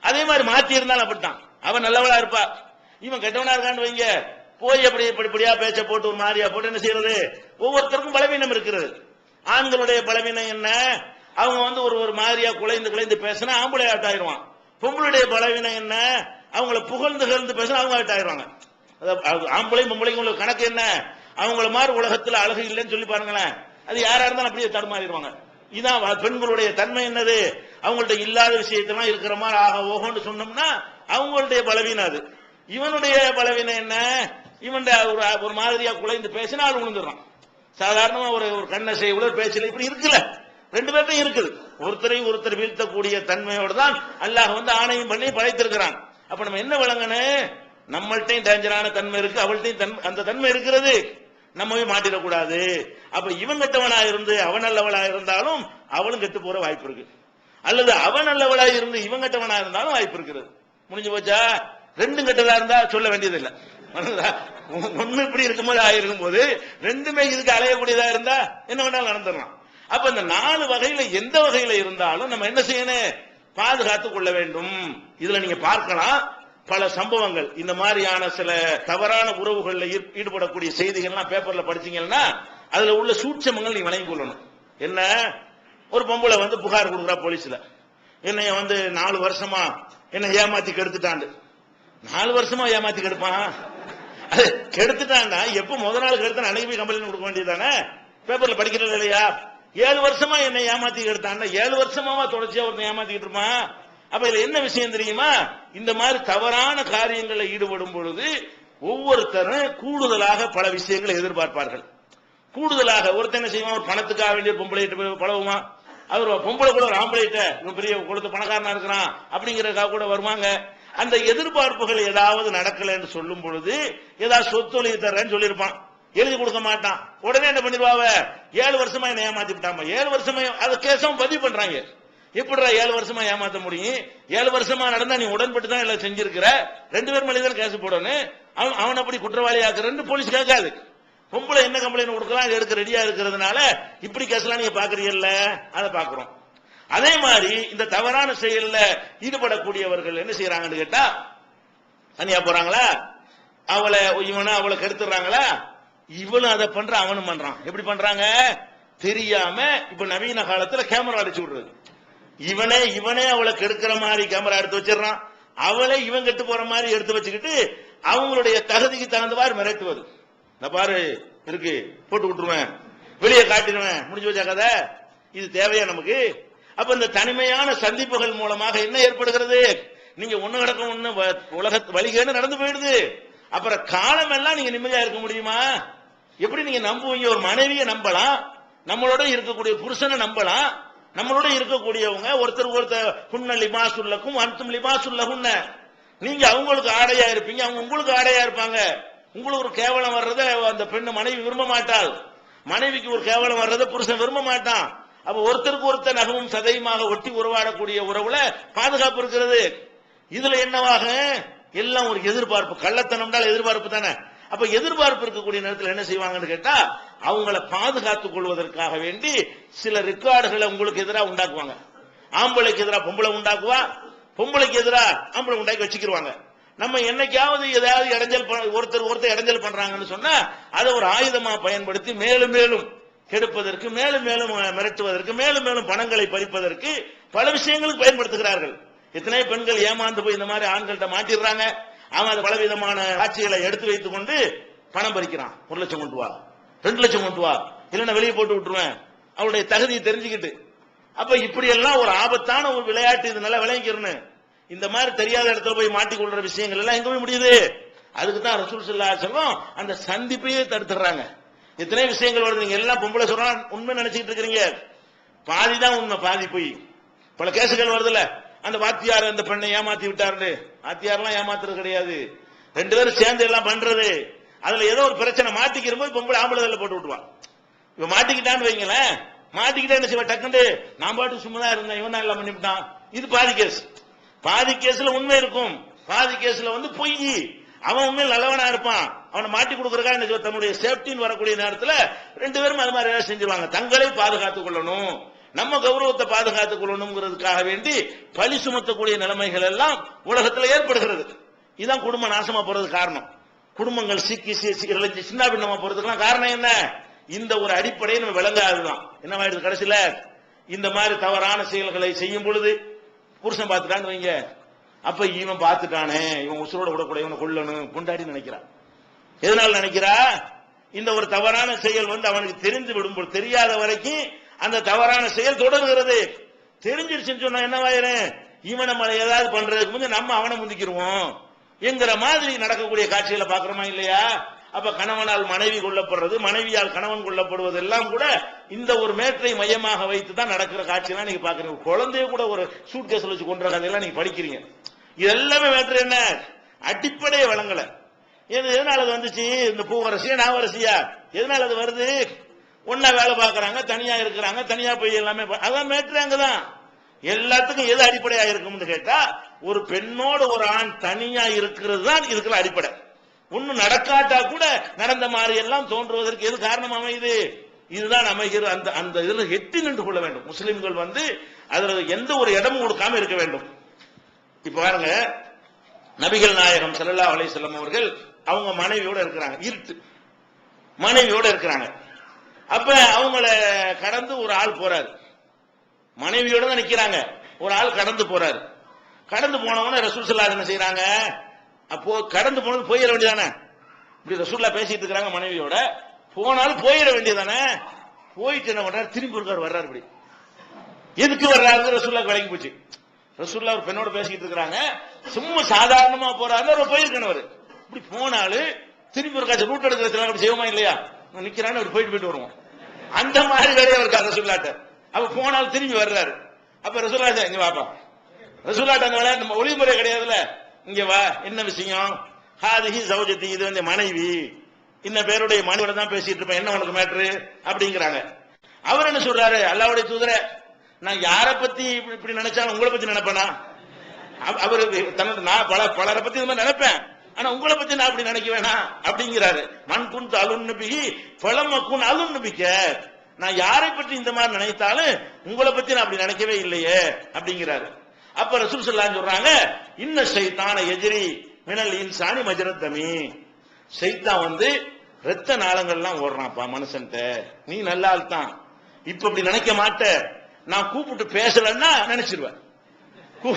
[SPEAKER 1] அதே மாதிரி மாத்தி இருந்தாலும் அப்படித்தான், அவன் நல்லவளா இருப்பா, இவன் கெட்டவனா இருக்கான்னு வைங்க, போய் அப்படி இப்படியா பேச்ச போட்டு ஒரு மாதிரியா போட்டு என்ன செய்யறது? ஒவ்வொருத்தருக்கும் பலவீனம் இருக்கிறது. ஆண்களுடைய பலவீனம் என்ன? அவங்க வந்து ஒரு மாதிரியா குலைந்து பேசினா ஆம்பளை ஆட்டாயிருவான். பொம்பளுடைய பலவீனம் என்ன? அவங்கள புகழ்ந்து பேசினா அவங்க ஆட்டாயிருவாங்க. ஆம்பளை பொம்பளைக்கு உள்ள கணக்கு என்ன? அவங்கள மாதிரி உலகத்துல அழகு இல்லைன்னு சொல்லி பாருங்களேன், அது யாரா இருந்தாலும் அப்படியே தடுமாறிடுவாங்க. இதான் பெண்களுடைய தன்மை. என்னது? அவங்கள்ட்ட இல்லாத விஷயத்தெல்லாம் இருக்கிற மாதிரி ஆக ஓகோன்னு சொன்னோம்னா அவங்களுடைய பலவீனம் அது. இவனுடைய பலவீனம் என்ன? இவன் ஒரு மாதிரியா குலைந்து பேசினா ஆள் விழுந்துடுறான். சாதாரணமா ஒரு கண்ணசை உலர் பேச்சல இப்படி இருக்குல்ல, ரெண்டு பேர்ட்டையும் இருக்குது. ஒருத்தர் வீழ்த்தக்கூடிய தன்மையோடு தான் அல்லாஹ் வந்து ஆணையம் பண்ணி படைத்திருக்கிறான். அப்ப நம்ம என்ன விளங்கணும்? நம்மள்ட்டையும் டேஞ்சரான தன்மை இருக்கு, அவள்கிட்டையும் அந்த தன்மை இருக்கிறது. நம்மவே மாட்டிடக்கூடாது. அப்ப இவன் கெட்டவனா இருந்து அவன் நல்லவளா இருந்தாலும் அவளும் கெட்டு போற வாய்ப்பு இருக்கு, அல்லது அவன் நல்லவளா இருந்து இவன் கெட்டவனா இருந்தாலும் வாய்ப்பு இருக்கிறது. முடிஞ்சு போச்சா? ரெண்டும் கெட்டதா இருந்தா சொல்ல வேண்டியதில்லை. ஒண்ணு இப்படி இருக்கும்போது ஆயிருக்கும் போது ரெண்டுமே இதுக்கு அலையக்கூடியதா இருந்தா என்ன வேணாலும் நடந்துடலாம். அப்ப இந்த 4 வகையில எந்த வகையில இருந்தாலும் நம்ம என்ன செய்யணும்? பாதுகாத்துக் கொள்ள வேண்டும். இதுல நீங்க பார்க்கலாம் பல சம்பவங்கள். இந்த மாதிரியான சில தவறான உறவுகள்ல ஈடுபடக்கூடிய செய்திகள்லாம் பேப்பர்ல படிச்சீங்கன்னா அதுல உள்ள சூட்சமங்கள் நீங்க வழங்கிக் கொள்ளணும். என்ன? ஒரு பொம்பளை வந்து புகார் கொடுக்குறா போலீஸ்ல, என்னைய வந்து 4 வருஷமா என்ன ஏமாத்தி கெடுத்துட்டாண்டு. 4 வருஷமா ஏமாத்தி கெடுப்பான்? அது கெடுத்துட்டான்னா எப்ப முதல் நாள் கெடுத்த அன்னைக்கு போய் கம்ப்ளைண்ட் கொடுக்க வேண்டியதானே? பேப்பர்ல படிக்கிறது இல்லையா? 7 வருஷமா என்னை ஏமாத்தி கெடுத்தான்னா 7 வருஷமாவா தொடர்ச்சியா ஒருத்தன் ஏமாத்திக்கிட்டு இருப்பான்? அப்ப இதுல என்ன விஷயம் தெரியுமா? இந்த மாதிரி தவறான காரியங்களில் ஈடுபடும் பொழுது ஒவ்வொருத்தரும் கூடுதலாக பல விஷயங்களை எதிர்பார்ப்பார்கள். கூடுதலாக ஒருத்தர் என்ன செய்வான்? ஒரு பணத்துக்காக வேண்டிய பொம்பளை பழகுமா? அவர் பொம்பளை கூட ஒரு ஆம்பளைட்ட பெரிய கொடுத்த பணக்காரனா இருக்கிறான் அப்படிங்கறதுக்காக கூட வருவாங்க. அந்த எதிர்பார்ப்புகள் ஏதாவது நடக்கலன்னு சொல்லும் பொழுது ஏதாவது சொத்து எழுதி தர்றேன்னு சொல்லியிருப்பான், எழுதி கொடுக்க மாட்டான். உடனே என்ன பண்ணிடுவாவ? 7 வருஷமா என்ன ஏமாத்தி விட்டாம. 7 வருஷமா அதை கேசம் பதிவு பண்றாங்க. எப்படிடா 7 வருஷமா ஏமாத்த முடியும்? 7 வருஷமா நடந்தா நீ உடன்பட்டு தான் எல்லாம் செஞ்சிருக்கிற, 2 பேர் மேலே தான் கேஸ் போடணும், அவன் அப்படி குற்றவாளி ஆக்குறன்னு போலீஸ் கேட்காது. பொம்பளை என்ன கம்ப்ளைண்ட் கொடுக்கலாம் எடுக்க ரெடியா இருக்கிறதுனால இப்படி கேஸ்லாம் நீங்க பாக்குறீங்கல்ல, அதை பாக்குறோம். அதே மாதிரி இந்த தவறான செயல்ல ஈடுபடக்கூடியவர்கள் என்ன செய்யறாங்கன்னு கேட்டா, தனியா போறாங்களா, அவளை கெடுத்துறாங்களா, இவளும் அதை பண்ற அவனும் பண்றான். எப்படி பண்றாங்க தெரியாம? இப்ப நவீன காலத்துல கேமரா அடிச்சு விடுறது. இவனே அவளை கெடுக்கிற மாதிரி கேமரா எடுத்து வச்சிடறான், அவளை இவன் கெட்டு போற மாதிரி எடுத்து வச்சுக்கிட்டு அவங்களுடைய தகுதிக்கு தகுந்தவாறு மிரட்டுவது. நான் பாரு இருக்கு போட்டு விட்டுருவேன், வெளியே காட்டிடுவேன், முடிஞ்சு வச்சா கதை. இது தேவையா நமக்கு? அப்ப இந்த தனிமையான சந்திப்புகள் மூலமாக என்ன ஏற்படுகிறது? நீங்க ஒண்ணு கிடக்கும் ஒண்ணு உலக வழிகேடு நடந்து போயிடுது. அப்புறம் காலம் எல்லாம் நீங்க நிம்மதியா இருக்க முடியுமா? எப்படி நீங்க நம்புவீங்க? ஒரு மனைவியை நம்பலாம், நம்மளோட இருக்கக்கூடிய புருஷனை நம்பலாம், நம்மளோட இருக்கக்கூடியவங்க ஒருத்தர் குன்ன லிபாசுல்லக்கும் அன்தும் லிபாசுல்லகுன்ன. நீங்க அவங்களுக்கு ஆடையா இருப்பீங்க, அவங்க உங்களுக்கு ஆடையா இருப்பாங்க. உங்களுக்கு ஒரு கேவலம் வர்றத அந்த பெண்ணு மனைவி விரும்ப மாட்டாள், மனைவிக்கு ஒரு கேவலம் வர்றத புருஷன் விரும்ப மாட்டான். அப்ப ஒருத்தருக்கு ஒருத்தர் நகமும் சதையுமாக ஒட்டி உறவாடக்கூடிய உறவுல பாதுகாப்பு இருக்கிறது. இதுல என்னவாக எல்லாம் ஒரு எதிர்பார்ப்பு. கள்ளத்தனம்னால எதிர்பார்ப்பு தானே. அப்ப எதிர்பார்ப்பு இருக்கக்கூடிய நேரத்தில் என்ன செய்வாங்கன்னு கேட்டா, அவங்கள பாதுகாத்துக் கொள்வதற்காக வேண்டி சில ரெக்கார்டுகளை உங்களுக்கு எதிராக உண்டாக்குவாங்க. ஆம்பளைக்கு எதிராக பொம்பளை உண்டாக்குவா, பொம்பளைக்கு எதிராக ஆம்பளை உண்டாக்கி வச்சுக்கிடுவாங்க. நம்ம என்னைக்காவது ஏதாவது ஒருத்தர் இடைஞ்சல் பண்றாங்கன்னு சொன்னா அதை ஒரு ஆயுதமா பயன்படுத்தி மேலும் மேலும் கெடுப்பதற்கு, மேலும் மேலும் மிரட்டுவதற்கு, மேலும் மேலும் பணங்களை பறிப்பதற்கு பல விஷயங்களுக்கு பயன்படுத்துகிறார்கள். எத்தனை பெண்கள் ஏமாந்து போய் இந்த மாதிரி ஆண்கள்ட்ட மாட்டிடுறாங்க. அவன் அது பலவிதமான காட்சிகளை எடுத்து வைத்துக் கொண்டு பணம் பறிக்கிறான். 1 லட்சம் கொண்டு வா, 2 லட்சம் கொண்டு வா, இல்லைன்னா வெளியே போட்டு விட்டுருவேன், அவளுடைய தகுதியை தெரிஞ்சுக்கிட்டு. அப்ப இப்படி எல்லாம் ஒரு ஆபத்தான ஒரு விளையாட்டு. இது நல்லா விளங்கிக்கிறேன்னு இந்த மாதிரி தெரியாத இடத்துல போய் மாட்டிக்கொள்ற விஷயங்கள் எல்லாம் எங்க போய் முடியுது? அதுக்கு தான் ரசூல் ஸல்லல்லாஹு அலைஹி வஸல்லம் அந்த சந்திப்பையே தடுத்துறாங்க. எத்தனை விஷயங்கள் வருது. நீங்க எல்லாம் பொம்பளை சொல்றான் உண்மை நினைச்சிட்டு இருக்கிறீங்க, பாதிதான் உண்மை, பாதி போய். பல கேசுகள் வருதுல்ல, அந்த வாத்தியார் அந்த பெண்ணை ஏமாத்தி விட்டாரு. வாத்தியாரெல்லாம் ஏமாத்துறது கிடையாது, 2 பேரும் சேர்ந்து எல்லாம் பண்றது. அதுல ஏதோ ஒரு பிரச்சனை மாட்டிக்கிற போது பொம்பளை ஆம்பளை போட்டு விட்டுவான். இவ மாட்டிக்கிட்டான்னு வைங்களேன், மாட்டிக்கிட்டா என்ன செய்வா? டக்குண்டு நான் பாட்டு சும்மா தான் இருந்தேன், இவன் எல்லாம் பண்ணிவிட்டான். இது பாதி கேஸ். பாதி கேஸ்ல உண்மை இருக்கும், பாதி கேஸ்ல பொய். அவன் உண்மையில் நல்லவனா இருப்பான், அவனை மாட்டி கொடுக்கறதுக்காக தன்னுடைய சேஃப்டின்னு வரக்கூடிய நேரத்தில் 2 பேரும் அது மாதிரி செஞ்சிருவாங்க. தங்களை பாதுகாத்துக் கொள்ளணும், நம்ம கௌரவத்தை பாதுகாத்துக் கொள்ளணுங்கிறதுக்காக வேண்டி பழி சுமத்தக்கூடிய நிலைமைகள் எல்லாம் உலகத்தில் ஏற்படுகிறது. இதுதான் குடும்ப நாசமா போறது காரணம். குடும்பங்கள் சிக்கி சின்ன பின்னமா போறதுக்கெல்லாம் காரணம் என்ன? இந்த ஒரு அடிப்படையை நம்ம விளங்காதுதான். என்னவாயிடுது கடைசியில? இந்த மாதிரி தவறான செயல்களை செய்யும் பொழுது புருஷன் பார்த்துட்டான்னு வைங்க, அப்ப இவன் பார்த்துட்டானே, இவன் உசுரோட விடக்கூடாது, இவனை கொல்லணும் கொண்டாடி நினைக்கிறான். எதனால நினைக்கிறா? இந்த ஒரு தவறான செயல் அவனுக்கு தெரிந்து விடும்போது, தெரியாத வரைக்கும் அந்த தவறான செயல் தொடர்கிறது. தெரிஞ்சிருச்சுன்னு சொன்னா என்னவாயிரும்? இவன் நம்ம ஏதாவது பண்றதுக்கு முந்தைய நம்ம அவனை முந்திக்கிடுவோம் என்கிற மாதிரி நடக்கக்கூடிய காட்சிகளை பாக்குறோமா இல்லையா? அப்ப கணவனால் மனைவி கொல்லப்படுறது, மனைவியால் கணவன் கொல்லப்படுவது எல்லாம் கூட இந்த ஒரு மேற்றை மையமாக வைத்து தான் நடக்கிற காட்சியெல்லாம் நீங்க பாக்குறீங்க. குழந்தைய கூட ஒரு சூட் கேஸ்ல வச்சு கொன்ற கதையெல்லாம் நீங்க படிக்கிறீங்க. இது எல்லாமே மேற்று என்ன? அடிப்படையை வழங்கல. எதனால அது வந்துச்சு? இந்த பூவரசியா நாவரசியா எதனால அது வருது? ஒன்னா வேலை பார்க்கறாங்க, தனியா இருக்கிறாங்க, தனியா போய் எல்லாமே அதான் மேற்று. அங்கதான் எல்லாத்துக்கும் எது அடிப்படையா இருக்கும்னு கேட்டா, ஒரு பெண்ணோடு ஒரு ஆண் தனியா இருக்கிறது தான் இதுக்கெல்லாம் அடிப்படை. ஒன்னும் நடக்காட்டா கூட நடந்த மாதிரி எல்லாம் தோன்றுவதற்கு எது காரணம் அமையுது? இதுதான் அமைகிறது. அந்த அந்த இதுல எட்டி நின்று கொள்ள வேண்டும். முஸ்லிம்கள் அதுல எந்த ஒரு இடமும் கொடுக்காம இருக்க வேண்டும். இப்ப பாருங்க, நபிகள் நாயகம் ஸல்லல்லாஹு அலைஹி வஸல்லம் அவர்கள் அவங்க மனைவியோட இருக்கிறாங்க, இருட்டு மனைவியோட இருக்கிறாங்க. அப்ப அவங்கள கடந்து ஒரு ஆள் போறாரு, மனைவியோட தான் நிக்கிறாங்க, ஒரு ஆள் கடந்து போறாரு. கடந்து போனவன ரசூல் ஸல்லல்லாஹு என்ன செய்யறாங்க? அப்போ கடந்து போனது போயிட வேண்டியதானே? இப்படி ரசூலுல்லாஹ் பேசிட்டு இருக்காங்க மனைவியோட, போனாலும் போயிட வேண்டியதானே? போயிட்டு என்ன பண்றாரு? திரும்பி இருக்காரு, வர்றாரு. இப்படி எதுக்கு வர்றாரு? ரசூலுல்லாஹ் விளங்கி போச்சு. ரசூலுல்லாஹ் ஒரு பெண்ணோட பேசிட்டு இருக்காங்க, சும்மா சாதாரணமா போறாரு, போயிருக்கணும். இப்படி போனாலும் திரும்பி இருக்காச்சு. ரூட் எடுக்கிற அப்படி செய்வோமா இல்லையா? நிக்கிறான்னு அவர் போயிட்டு வருவோம். அந்த மாதிரி வேலையா இருக்கா ரசூலுல்லாஹ். அப்ப போனாலும் திரும்பி வர்றாரு. அப்ப ரசூலுல்லாஹ் இங்க வாப்பா, ரசூலுல்லாஹ் அந்த வேலை நம்ம ஒளிமுறை கிடையாதுல்ல, இங்க வா, என்ன விஷயம்? ஹாதிஹி ஜௌஜதி, இது மனைவி, இன்ன பேருடைய மனைவியோட தான் பேசிட்டு இருப்பேன், என்ன உனக்கு மேட்ரு அப்படிங்கிறாங்க. அவர் என்ன சொல்றாரு? அல்லாஹ்வுடைய தூதரே, நான் யாரை பத்தி இப்படி நினைச்சாலும் உங்களை பத்தி நினைப்பேனா? அவரு நான் பலரை பத்தி நினைப்பேன், ஆனா உங்களை பத்தி நான் அப்படி நினைக்க வேணாம் அப்படிங்கிறாரு. மண் குன் அலுன்னுபிகி பழமக்குன் அலுன்னுபிக்க, நான் யாரை பற்றி இந்த மாதிரி நினைத்தாலும் உங்களை பத்தி நான் அப்படி நினைக்கவே இல்லையே அப்படிங்கிறாரு. அப்ப ரசூல் ஸல்லல்லாஹு அலைஹி சொல்றாங்க, இன்ன ஷைத்தான எஜ்ரி மினல் இன்சானி மஜ்ரத் தமி, ஷைத்தான் ரத்த நாளங்கள்லாம் ஓடுறான்ப்பா மனுஷன்ட்ட, நீ நல்ல ஆள் தான், இப்ப அப்படி நினைக்க மாட்ட, நான் கூப்பிட்டு பேசலன்னா நினைச்சிருவேன்.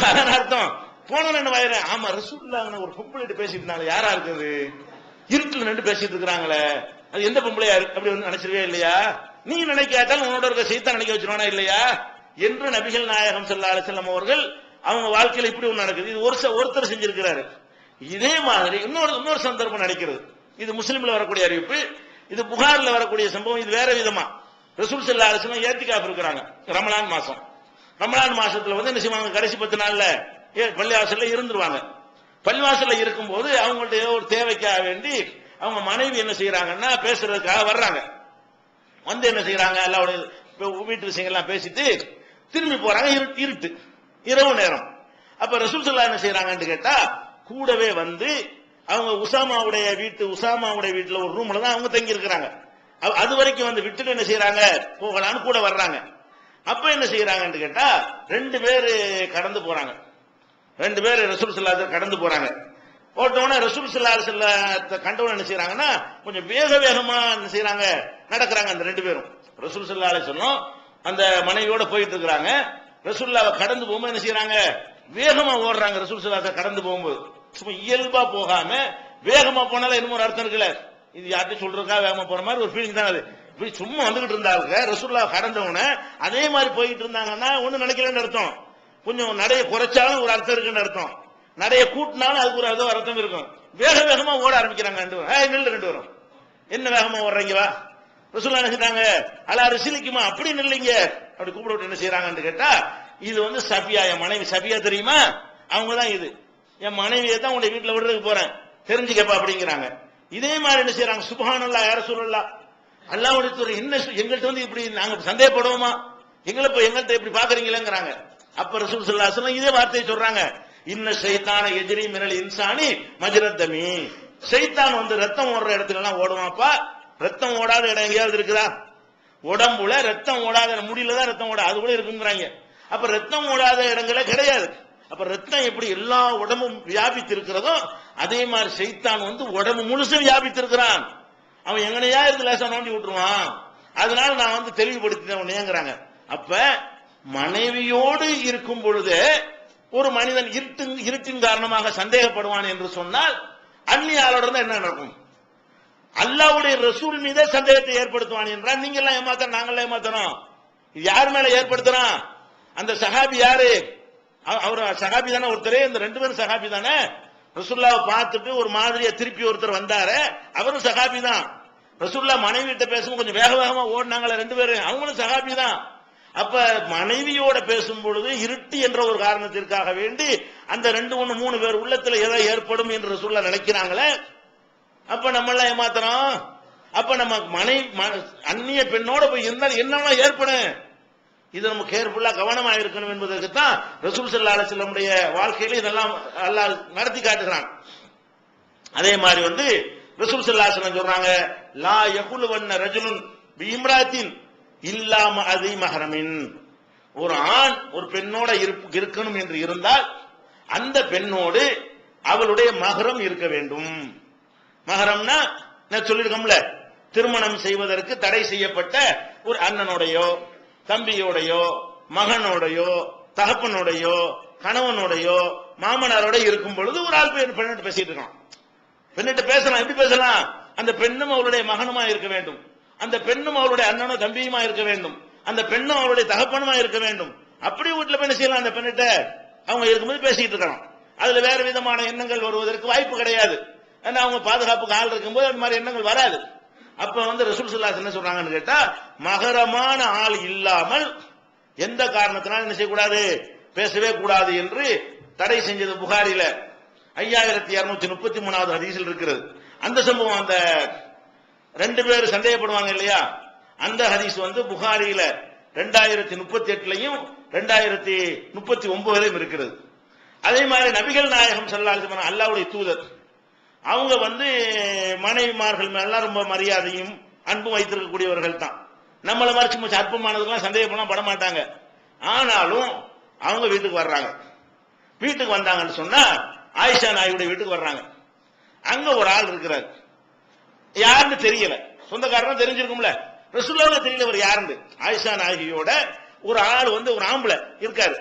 [SPEAKER 1] அதான் அர்த்தம். போன என்ன வயிறு? ஆமா ரசூலுல்லாஹ் ஒரு பொம்பளைட்டு பேசிட்டு இருந்தாங்க, யாரா இருக்குது? இருட்டுல நின்று பேசிட்டு இருக்கிறாங்களே, அது எந்த பொம்பளையா இருக்கு அப்படி நினைச்சிருவே இல்லையா? நீ நினைக்காட்டாலும் உன்னோட இருக்க சைத்தான் நினைக்க வச்சிருவானா இல்லையா என்று நபிகள் நாயகம் ஸல்லல்லாஹு அலைஹி வஸல்லம் அவர்கள் அவங்க வாழ்க்கையில இப்படி ஒன்று நடக்குது. இது ஒருத்தர் செஞ்சிருக்கிறாரு. இதே மாதிரி இன்னொரு சந்தர்ப்பம் நடக்கிறது. இது முஸ்லிம்ல வரக்கூடிய அறிவிப்பு, இது புகார்ல வரக்கூடிய சம்பவம். இது வேற விதமா ரசூல் ஸல்லல்லாஹு அலைஹி வஸல்லம் ஏத்திகாஃப் இருக்கிறாங்க. ரமலான் மாசம், ரமலான் மாசத்துல என்ன செய்வாங்க? கடைசி 10 நாள்ல பள்ளிவாசல்ல இருந்துருவாங்க. பள்ளிவாசல்ல இருக்கும்போது அவங்கள்ட்ட ஒரு தேவைக்காக வேண்டி அவங்க மனைவி என்ன செய்யறாங்கன்னா பேசுறதுக்காக வர்றாங்க. என்ன செய்யறாங்க? அல்லாஹ்வுடைய வீட்டு விஷயங்கள்லாம் பேசிட்டு திரும்பி போறாங்க. இருட்டு இரவு நேரம். அப்ப ரசூல் ஸல்லல்லாஹு என்ன செய்யறாங்கன்னு கேட்டா, கூடவே அவங்க உசாமாவுடைய வீட்டுல ஒரு ரூம்ல தான் அவங்க தங்கி இருக்கிறாங்க. அது வரைக்கும் விட்டுட்டு என்ன செய்யறாங்க? போகலான்னு கூட வர்றாங்க. அப்ப என்ன செய்யறாங்கன்னு கேட்டா, 2 பேரு கடந்து போறாங்க. 2 பேர் ரசூல் ஸல்லல்லாஹு அலைஹி கடந்து போறாங்க. போட்டோன்னே ரசூல் ஸல்லல்லாஹு அலைஹி வஸல்லம் கண்டவன என்ன செய்யறாங்கன்னா, கொஞ்சம் வேகமா என்ன செய்யறாங்க? நடக்கிறாங்க அந்த 2 பேரும். ரசூல் ஸல்லல்லாஹு அலைஹி வஸல்லம் அந்த மனைவியோட போயிட்டு இருக்காங்க. ரசூலுல்லாஹ் கடந்து போகும்போது என்ன செய்யறாங்க? வேகமா ஓடுறாங்க. ரசூல் ஸல்லல்லாஹு அலைஹி கடந்து போகும்போது சும்மா இயல்பா போகாம வேகமா போனாலும் என்னமோ ஒரு அர்த்தம் இருக்குல்ல, இது யார்கிட்ட சொல்றதுக்காக வேகமா போற மாதிரி ஒரு ஃபீலிங் தான் அது. இப்படி சும்மா வந்துகிட்டு இருந்தாங்க. ரசூலுல்லாஹ் கடந்தவன அதே மாதிரி போயிட்டு இருந்தாங்கன்னா ஒண்ணு நினைக்கலன்னு அர்த்தம். கொஞ்சம் நடைய குறைச்சாலும் ஒரு அர்த்தம் இருக்குன்னு அர்த்தம், நடைய கூட்டினாலும் அதுக்கு ஒரு அர்த்தம் இருக்கும். வேகமா ஓட ஆரம்பிக்கிறாங்க. 2 வரும். என்ன வேகமா ஓடுறீங்க? வா. ரசூலுல்லாஹ் நினைச்சிட்டாங்க, அலா ரிஸ்லிக்குமா, அப்படி நில்லைங்க அப்படி கூப்பிட்டு என்ன செய்யறாங்கன்னு கேட்டா, இது சபியா, என் மனைவி சபியா தெரியுமா? அவங்கதான் இது, என் மனைவியை தான் உங்களுடைய வீட்டுல விடுறதுக்கு போறேன், தெரிஞ்சுக்கப்பா அப்படிங்கிறாங்க. இதே மாதிரி என்ன செய்யறாங்க? சுப்ஹானல்லாஹ் யா ரசூலுல்லாஹ், அல்லாஹ்வுடைய தூதர் என்ன எங்கள்கிட்ட இப்படி நாங்க சந்தேகப்படுவோமா? எங்கள்கிட்ட இப்படி பாக்குறீங்களேங்கிறாங்க. அப்ப ரசூல் ஸல்லல்லாஹு அலைஹி வஸல்லம் இதே வார்த்தையை சொல்றாங்க, இன்ன ஷைத்தான எஜ்ரி மினல் இன்சானி மஜ்ரத் தமி, ஷைத்தான் ரத்தம் ஓடுற இடத்துல எல்லாம் ஓடுவாப்பா. ரத்தம் ஓடாத இடம் எங்கேயாவது இருக்குதா? உடம்புல ரத்தம் ஓடாத முடியல தான் ரத்தம் ஓட, அது கூட இருக்குங்கிறாங்க. அப்ப ரத்தம் ஓடாத இடங்களே கிடையாது. அப்ப ரத்தம் எப்படி எல்லா உடம்பும் வியாபித்திருக்கிறதோ அதே மாதிரி சைத்தான் வந்து உடம்பு முழுசும் வியாபித்திருக்கிறான். அவன் எங்கனையா இருந்து லேசா நோண்டி விட்டுருவான். அதனால நான் வந்து தெளிவுபடுத்தினேங்கிறாங்க. அப்ப மனைவியோடு இருக்கும் பொழுது ஒரு மனிதன் இருட்டின் காரணமாக சந்தேகப்படுவான் என்று சொன்னால் அந்நிய ஆளோட தான் என்ன நடக்கும்? அல்லாஹ்வுடைய ரசூல் மீதே சந்தேகத்தை ஏற்படுத்துவான் என்றால் நீங்க எல்லாம் ஏமாத்த நாங்கெல்லாம் ஏமாத்தணும். யார் மேல ஏற்படுத்துறான்? அந்த சஹாபி யாரு? அவர் சஹாபி தானே ஒருத்தரே, இந்த ரெண்டு பேரும் சஹாபி தானே. ரசூலுல்லாஹ் பார்த்துட்டு ஒரு மாதிரியா திருப்பி ஒருத்தர் வந்தாரு, அவரும் சஹாபி தான். ரசூலுல்லாஹ் மனைவி கிட்ட பேசும்போது கொஞ்சம் வேக வேகமா ஓடினாங்களே ரெண்டு பேரும், அவங்களும் சஹாபி தான். அப்ப மனைவியோட பேசும் பொழுது இருட்டு என்ற ஒரு காரணத்திற்காக வேண்டி அந்த 2-3 பேர் உள்ளத்துல ஏதோ ஏற்படும் என்று ரசூலுல்லாஹ் நினைக்கிறாங்களே, அப்ப நம்ம எல்லாம் ஏமாத்துறோம். அப்ப நம்ம அந்நிய பெண்ணோட போய் இருந்தால் என்னெல்லாம் ஏற்படும்? இது நம்ம கேர்ஃபுல்லா கவனமா இருக்கணும் என்பதற்கு தான் ரசூல் ஸல்லல்லாஹு அலைஹி வஸல்லமுடைய வாழ்க்கையில இதெல்லாம் அல்லாஹ் நடத்தி காட்டுகிறான். அதே மாதிரி வந்து ரசூல் ஸல்லல்லாஹு அலைஹி வஸல்லம் சொல்றாங்க, லா யகுலு வன்ன ரஜுலுன் பி இம்ராத்தின் இல்லா மஅதி மஹரமின். ஒரு ஆண் ஒரு பெண்ணோட இருக்கணும் என்று இருந்தால் அந்த பெண்ணோடு அவளுடைய மஹரம் இருக்க வேண்டும். மஹரம்னா நான் சொல்லிருக்கோம்ல, திருமணம் செய்வதற்கு தடை செய்யப்பட்ட ஒரு அண்ணனுடையோ தம்பியோடையோ மகனோடையோ தகப்பனோடையோ கணவனோடையோ மாமனாரோட இருக்கும் பொழுது ஒரு ஆள் பெண்ணிட்டு பேசிட்டு இருக்கான். பெண்ணிட்டு பேசலாம். எப்படி பேசலாம்? அந்த பெண்ணும் அவளுடைய மகனுமா இருக்க வேண்டும், அந்த பெண்ணும் அவளுடைய அண்ணனோ தம்பியுமா இருக்க வேண்டும், அந்த பெண்ணும் அவளுடைய தகப்பனுமா இருக்க வேண்டும். அப்படி வீட்டுல பெண்ணு செய்யலாம். அந்த பெண்ணிட்ட அவங்க இருக்கும்போது பேசிட்டு இருக்கலாம். அதுல வேற விதமான எண்ணங்கள் வருவதற்கு வாய்ப்பு கிடையாது. ஏன்னா அவங்க பாதுகாப்புக்கு ஆள் இருக்கும்போது அந்த மாதிரி எண்ணங்கள் வராது. அப்ப வந்து ரசூல் ஸல்லல்லாஹு அலைஹி வஸல்லம் என்ன சொல்றாங்கன்னு கேட்டா, மகரமான ஆள் இல்லாமல் எந்த காரணத்தினாலும் என்ன செய்யக்கூடாது, பேசவே கூடாது என்று தடை செஞ்சது புகாரில 5233வது ஹதீஸில் இருக்கிறது. அந்த சம்பவம், அந்த ரெண்டு பேர் சந்தேகப்படுவாங்க இல்லையா, அந்த ஹதீஸ் வந்து புகாரில 2038லையும் 2039லையும் இருக்கிறது. அதே மாதிரி நபிகள் நாயகம் ஸல்லல்லாஹு அலைஹி வஸல்லம் அல்லாஹ்வுடைய தூதர், அவங்க வந்து மனைவிமார்கள் மேல ரொம்ப மரியாதையும் அன்பும் வைத்திருக்கக்கூடியவர்கள் தான். நம்மள மாதிரி சும்மா அற்பமானதுக்கெல்லாம் சந்தேகப்பட பட மாட்டாங்க. ஆனாலும் அவங்க வீட்டுக்கு வர்றாங்க. வீட்டுக்கு வந்தாங்கன்னு சொன்னா ஆயிஷா நாயுடைய வீட்டுக்கு வர்றாங்க. அங்க ஒரு ஆள் இருக்கிறார். யாருன்னு தெரியல, சொந்தக்காரனா தெரிஞ்சிருக்கும்ல, ரசூலுல்லாஹ்வுக்கு தெரியல அவர் யாருன்னு. ஆயிஷா நாயகியோட ஒரு ஆள் வந்து ஒரு ஆம்பளை இருக்காரு.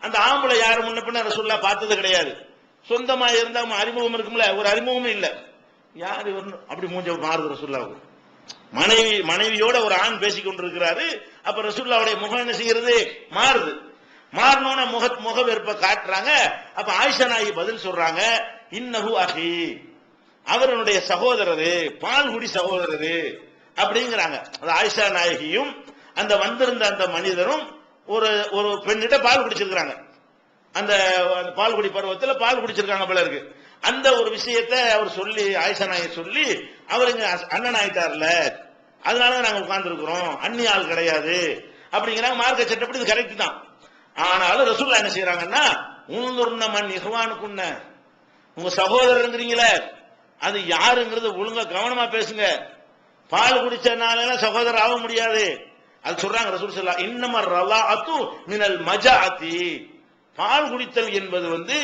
[SPEAKER 1] அந்த ஆம்பளை யாரு முன்ன பின்ன ரசூலுல்லாஹ் பார்த்தது கிடையாது. சொந்தமா இருந்தா அறிமுகம் இருக்கும்ல, ஒரு அறிமுகமும் இல்ல. யாரு அப்படி மூஞ்ச மாறுது ரசூலுல்லாஹ்வுக்கு. மனைவியோட ஒரு ஆண் பேசிக் கொண்டிருக்கிறாரு. அப்ப ரசூலுல்லாஹ்வுடைய முகம் என்ன செய்யறது, மாறுது. மாறினோட முக வெறுப்ப காட்டுறாங்க. அப்ப ஆயிஷா நாயகி பதில் சொல்றாங்க, இன்னஹு அஹி, அவருடைய சகோதரரு, பால்குடி சகோதரரு அப்படிங்கிறாங்க. அது ஆயிஷா நாயகியும் அந்த வந்திருந்த அந்த மனிதரும் ஒரு பெண்ணிட்ட பால் குடிச்சிருக்கிறாங்க. அந்த பால்குடி பருவத்தில் பால் குடிச்சிருக்காங்க போல இருக்கு. அந்த ஒரு விஷயத்தை அவர் சொல்லி, ஆயிஷா நாயகி சொல்லி, அவர் இங்க அண்ணன் ஆயிட்டார்ல, அதனாலதான் நாங்க உட்கார்ந்து இருக்கிறோம், அந்நிய ஆள் கிடையாது அப்படிங்கிறாங்க. மார்க்க சட்டப்படி இது கரெக்ட் தான். ஆனாலும் ரசூலுல்லாஹ் என்ன செய்யறாங்கன்னா, உன்னுர்ன மன் இஹ்வானுக்குன்ன, உங்க சகோதரருங்கிறீங்களே அது யாருங்கிறது ஒழுங்கா கவனமா பேசுங்க. பால் குடிச்சனால சகோதரர் ஆக முடியாது. அது சொல்றாங்க ரசூல் ஸல்லல்லாஹு, இன்னமர் ரலாஅத்து மினல் மஜாஅத்தி, பால் குடித்தல் என்பது வந்து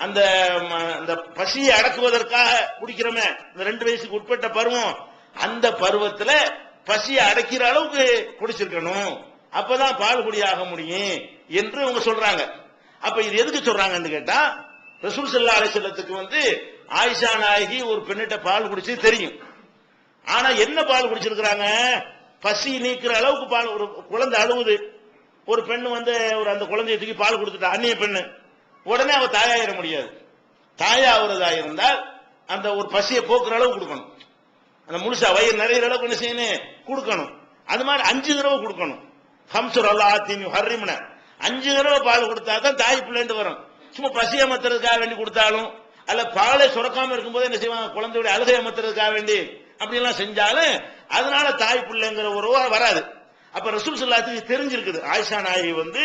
[SPEAKER 1] அந்த பசியை அடக்குவதற்காக குடிக்கிறோமே, இந்த 2 வயசுக்கு உட்பட்ட பருவம், அந்த பருவத்துல பசியை அடக்கிற அளவுக்கு குடிச்சிருக்கணும், அப்பதான் பால் குடியாக முடியும் என்று அவங்க சொல்றாங்க. அப்ப இது எதுக்கு சொல்றாங்கன்னு கேட்டா, ரசூல் ஸல்லல்லாஹு அலைஹி வஸல்லத்துக்கு வந்து ஆயிஷா நாயகி ஒரு பெண்ணிட்ட பால் குடிச்சு தெரியும். ஆனா என்ன பால் குடிச்சிருக்கிறாங்க, பசி நீக்கிற அளவுக்கு பால். ஒரு குழந்தை அழுவுது, ஒரு பெண்ணு வந்து அந்த குழந்தைய தூக்கி பால் கொடுத்துட்டா, அந்நிய பெண்ணு, உடனே அவ தாயாயிர முடியாது. தாயாகிறதா இருந்தால் அந்த ஒரு பசியை போக்குற அளவு கொடுக்கணும். அந்த முழுசா வயிறு நிறைய அளவுக்கு என்ன செய்யணும், கொடுக்கணும். அது மாதிரி 5 தடவை கொடுக்கணும். ஹம்சுர் அல்லாஹின் ஹர்ரிம்ன 5 தடவை பால் கொடுத்தா தான் தாய் பிள்ளைண்டு வரும். சும்மா பசி அமர்த்துறதுக்காக வேண்டி கொடுத்தாலும், அல்ல பாலை சுரக்காம இருக்கும்போது என்ன செய்வாங்க, குழந்தையுடைய அழுகை அமர்த்துறதுக்காக வேண்டி அப்படி எல்லாம் செஞ்சாலும் அதனால தாய் பிள்ளைங்கிற உறவா வராது. அப்ப ரசூல் ஸல்லல்லாஹு அலைஹி வஸல்லம் தெரிஞ்சிருக்குது, ஆயிஷா நாயகி வந்து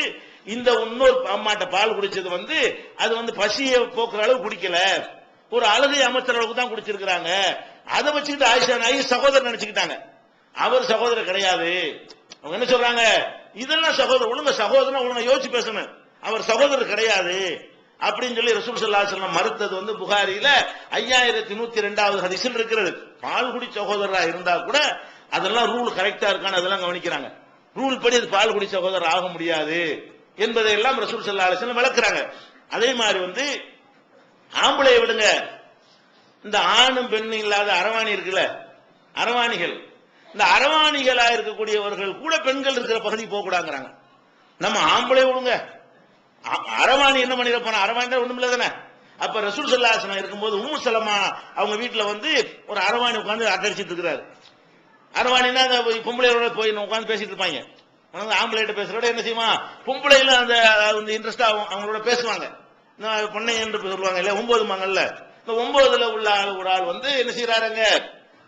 [SPEAKER 1] இந்த இன்னொரு அம்மாட்ட பால் குடிச்சது வந்து அது வந்து பசியை போக்குற அளவு குடிக்கல, ஒரு அழுகை அமர்த்துற அளவுக்கு தான் குடிச்சிருக்கிறாங்க. அதை வச்சுக்கிட்டு ஆயிஷா நாயகி சகோதரர் நினைச்சுக்கிட்டாங்க. அவர் சகோதரர் கிடையாது. அவங்க என்ன சொல்றாங்க, இதெல்லாம் சகோதரர், ஒழுங்க சகோதரன் ஒழுங்க யோசிச்சு பேசணும், அவர் சகோதரர் கிடையாது. அப்படின்னு சொல்லி ரசூல் ஸல்லல்லாஹு அலைஹி வஸல்லம் மறுத்தது வந்து புகாரியில 5102வது ஹதீஸில் இருக்கிறது. பால்குடி சகோதரரா இருந்தா கூட அதெல்லாம் ரூல் கரெக்டா இருக்கான்னு அதெல்லாம் கவனிக்கிறாங்க. ரூல் படி அது பால்குடி சகோதரர் ஆக முடியாது என்பதை எல்லாம் ரசூல் ஸல்லல்லாஹு அலைஹி வஸல்லம் விளக்குறாங்க. அதே மாதிரி வந்து ஆம்பளை விடுங்க, இந்த ஆணும் பெண்ணும் இல்லாத அரவாணி இருக்குல்ல, அரவாணிகள், இந்த அரவாணிகளா இருக்கக்கூடியவர்கள் கூட பெண்கள் இருக்கிற பகுதி போக கூடாங்கிறாங்க. நம்ம ஆம்பளை விடுங்க, அரவாணி என்ன பண்ணிருப்பான, அரவாணி ஒண்ணும் இல்ல தானே. அப்ப ரசூல் ஸல்லல்லாஹு அலைஹி வஸல்லம் இருக்கும்போது உம்மு சலமா அவங்க வீட்டுல வந்து ஒரு அரவாணி உட்கார்ந்து அட்டடிச்சிட்டு இருக்கிறாரு. அரவாணினா அந்த பொம்பளையோட போய் உட்கார்ந்து பேசிட்டு இருப்பாங்க. ஆம்பளைகிட்ட பேசுறோட என்ன செய்யுமா, பொம்பளையில அந்த இன்ட்ரெஸ்டா அவங்களோட பேசுவாங்க. பொண்ணை என்று சொல்லுவாங்க இல்ல, 9 மங்கள்ல இந்த 9ல உள்ள ஒரு ஆள் வந்து என்ன செய்யறாருங்க,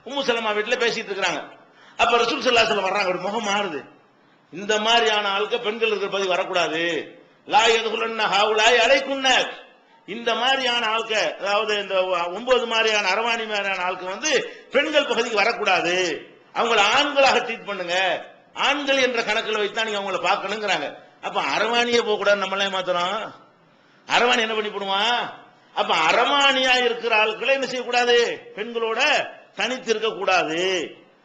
[SPEAKER 1] உம்மு சலமா வீட்டுல பேசிட்டு இருக்கிறாங்க. அப்ப ரசூல் ஸல்லல்லாஹு அலைஹி வஸல்லம் வர்றாங்க, ஒரு முகம் மாறுது. இந்த மாதிரியான ஆளுக்கு பெண்கள் இருக்கிற பகுதி வரக்கூடாது. லா யதுகுலன்ன ஹாவுலாய் அலைக்குன்ன, இந்த மாதிரியான ஆளுக்கு, அதாவது இந்த 9 மாதிரியான அரவாணி மாதிரியான ஆளுக்கு வந்து பெண்கள் பகுதிக்கு வரக்கூடாது. அவங்கள ஆண்களாக ட்ரீட் பண்ணுங்க, ஆண்கள் என்ற கணக்கில் வைத்தா நீங்க அவங்கள பார்க்கணுங்கிறாங்க. அப்ப அரவாணியே போக கூடாது, நம்மளே மாத்திரம் அரவாணி என்ன பண்ணி போடுவான். அப்ப அரவாணியா இருக்கிற ஆட்களை என்ன செய்யக்கூடாது, பெண்களோட தனித்து இருக்க கூடாது.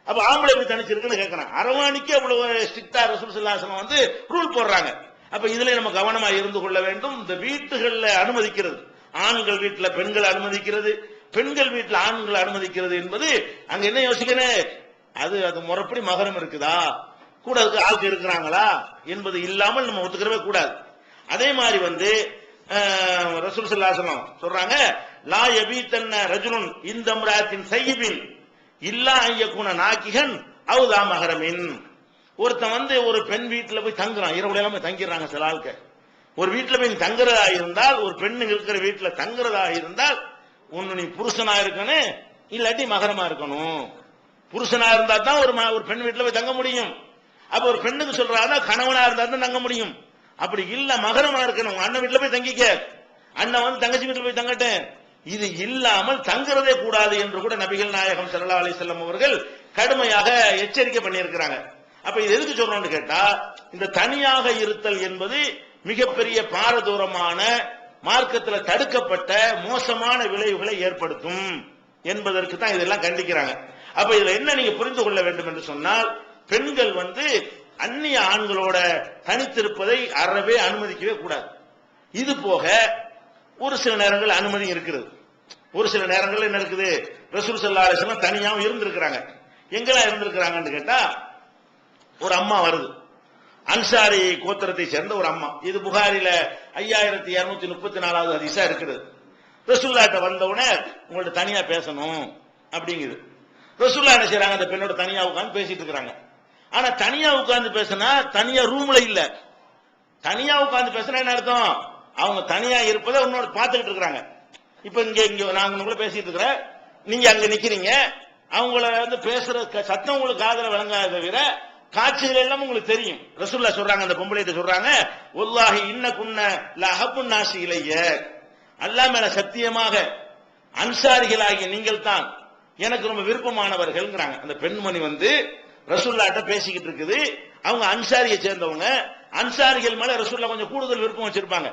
[SPEAKER 1] அப்ப ஆம்பளை எப்படி தனிச்சு இருக்குன்னு கேட்கறான். அரவாணிக்கு அவ்வளவு ஸ்ட்ரிக்டா ரசூல் ஸல்லல்லாஹு அலைஹி வஸல்லம் வந்து ரூல் போடுறாங்க. அப்ப இதுல நம்ம கவனமா இருந்து கொள்ள வேண்டும். இந்த வீட்டுகள்ல அனுமதிக்கிறது, ஆண்கள் வீட்டுல பெண்கள் அனுமதிக்கிறது, பெண்கள் வீட்டுல ஆண்கள் அனுமதிக்கிறது என்பது அங்க என்ன யோசிக்கணும், அது முறைப்படி மகரம் இருக்குதா, கூட ஆட்கள் இருக்கிறாங்களா என்பது இல்லாமல் நம்ம ஒத்துக்கிறவே கூடாது. அதே மாதிரி வந்து ரசூல் ஸல்லல்லாஹு அலைஹி வஸல்லம் சொல்றாங்க, லா யபீதன்ன ரஜுலுன் இந்த இம்ராத்தின் சய்யிபின் இல்லா ஐயகுன நாகிஹன் அவ் தா மஹரமின். ஒருத்தன் வந்து ஒரு பெண் வீட்டுல போய் தங்குறான், இரவுல எல்லாம் தங்கிடுறாங்க சில ஆளுக்கு. ஒரு வீட்டுல போய் தங்குறதா இருந்தால், ஒரு பெண்ணு இருக்கிற வீட்டுல தங்குறதா இருந்தால், ஒன்னு நீ புருஷனா இருக்கணும், இல்லாட்டி மகரமா இருக்கணும். புருஷனா இருந்தா தான் ஒரு பெண் வீட்டுல போய் தங்க முடியும். அப்ப ஒரு பெண்ணுக்கு சொல்றாங்க கணவனா இருந்தா தான் தங்க முடியும். அப்படி இல்ல மகரமா இருக்கணும், அண்ணன் வீட்டுல போய் தங்கிக்க, அண்ணன் வந்து தங்கச்சி வீட்டுல போய் தங்கட்டேன், இது இல்லாமல் தங்குறதே கூடாது என்று கூட நபிகள் நாயகம் ஸல்லல்லாஹு அலைஹி வஸல்லம் அவர்கள் கடுமையாக எச்சரிக்கை பண்ணியிருக்கிறாங்க. அப்ப இது எதுக்கு சொல்றோம்னு கேட்டா, இந்த தனியாக இருத்தல் என்பது மிகப்பெரிய பாரதூரமான மார்க்கத்தில் தடுக்கப்பட்ட மோசமான விளைவுகளை ஏற்படுத்தும் என்பதற்கு தான் இதெல்லாம் கண்டிக்கிறாங்க. அப்ப இதுல என்ன நீங்க புரிந்து கொள்ள வேண்டும் என்று சொன்னால், பெண்கள் வந்து அந்நிய ஆண்களோட தனித்திருப்பதை அறவே அனுமதிக்கவே கூடாது. இது போக ஒரு சில நேரங்கள் அனுமதி இருக்கிறது. ஒரு சில நேரங்கள் என்ன இருக்குது, ரசூல் ஸல்லல்லாஹு அலைஹி வஸல்லம் தனியாவும் இருந்திருக்கிறாங்க. எங்கெல்லாம் இருந்திருக்கிறாங்கன்னு கேட்டா, ஒரு அம்மா வருது, அன்சாரி கோத்திரத்தை சேர்ந்த ஒரு அம்மா. இது புகாரில 5234வது ஹதீஸா இருக்கிறது. ரசூலுல்லாஹ்ட்ட வந்தவுடனே உங்கள்ட்ட தனியா பேசணும் அப்படிங்குது. ரசூலுல்லாஹ் என்ன செய்றாங்க, அந்த பெண்ணோட தனியா உட்கார்ந்து பேசிட்டு இருக்கிறாங்க. ஆனா தனியா உட்கார்ந்து பேசினா தனியா ரூம்ல இல்ல, தனியா உட்கார்ந்து பேசினா என்ன அர்த்தம், அவங்க தனியா இருப்பதை உன்னோட பார்த்துக்கிட்டு இருக்கிறாங்க. இப்ப இங்க நாங்க உங்களை பேசிட்டு இருக்கிறேன், நீங்க அங்க நிக்கிறீங்க, அவங்கள வந்து பேசுற சத்தம் உங்களுக்கு காதுல விளங்காத தவிர காட்சிகள் எல்லாம் உங்களுக்கு தெரியும். ரசூலுல்லாஹ் சொல்றாங்க, அந்த பொம்பளைட்ட சொல்றாங்க, வல்லாஹி இன்னகுன்ன லஹபுன் நாசி இலைய, அல்லாஹ் மேல சத்தியமாக அன்சாரிகளாகிய நீங்கள் தான் எனக்கு ரொம்ப விருப்பமானவர்கள்ங்கறாங்க. அந்த பெண்மணி வந்து ரசூலுல்லாஹ்ட்ட பேசிக்கிட்டு இருக்குது, அவங்க அன்சாரியை சேர்ந்தவங்க, அன்சாரிகள் மேல ரசூலுல்லாஹ் கொஞ்சம் கூடுதல் விருப்பம் வச்சிருப்பாங்க.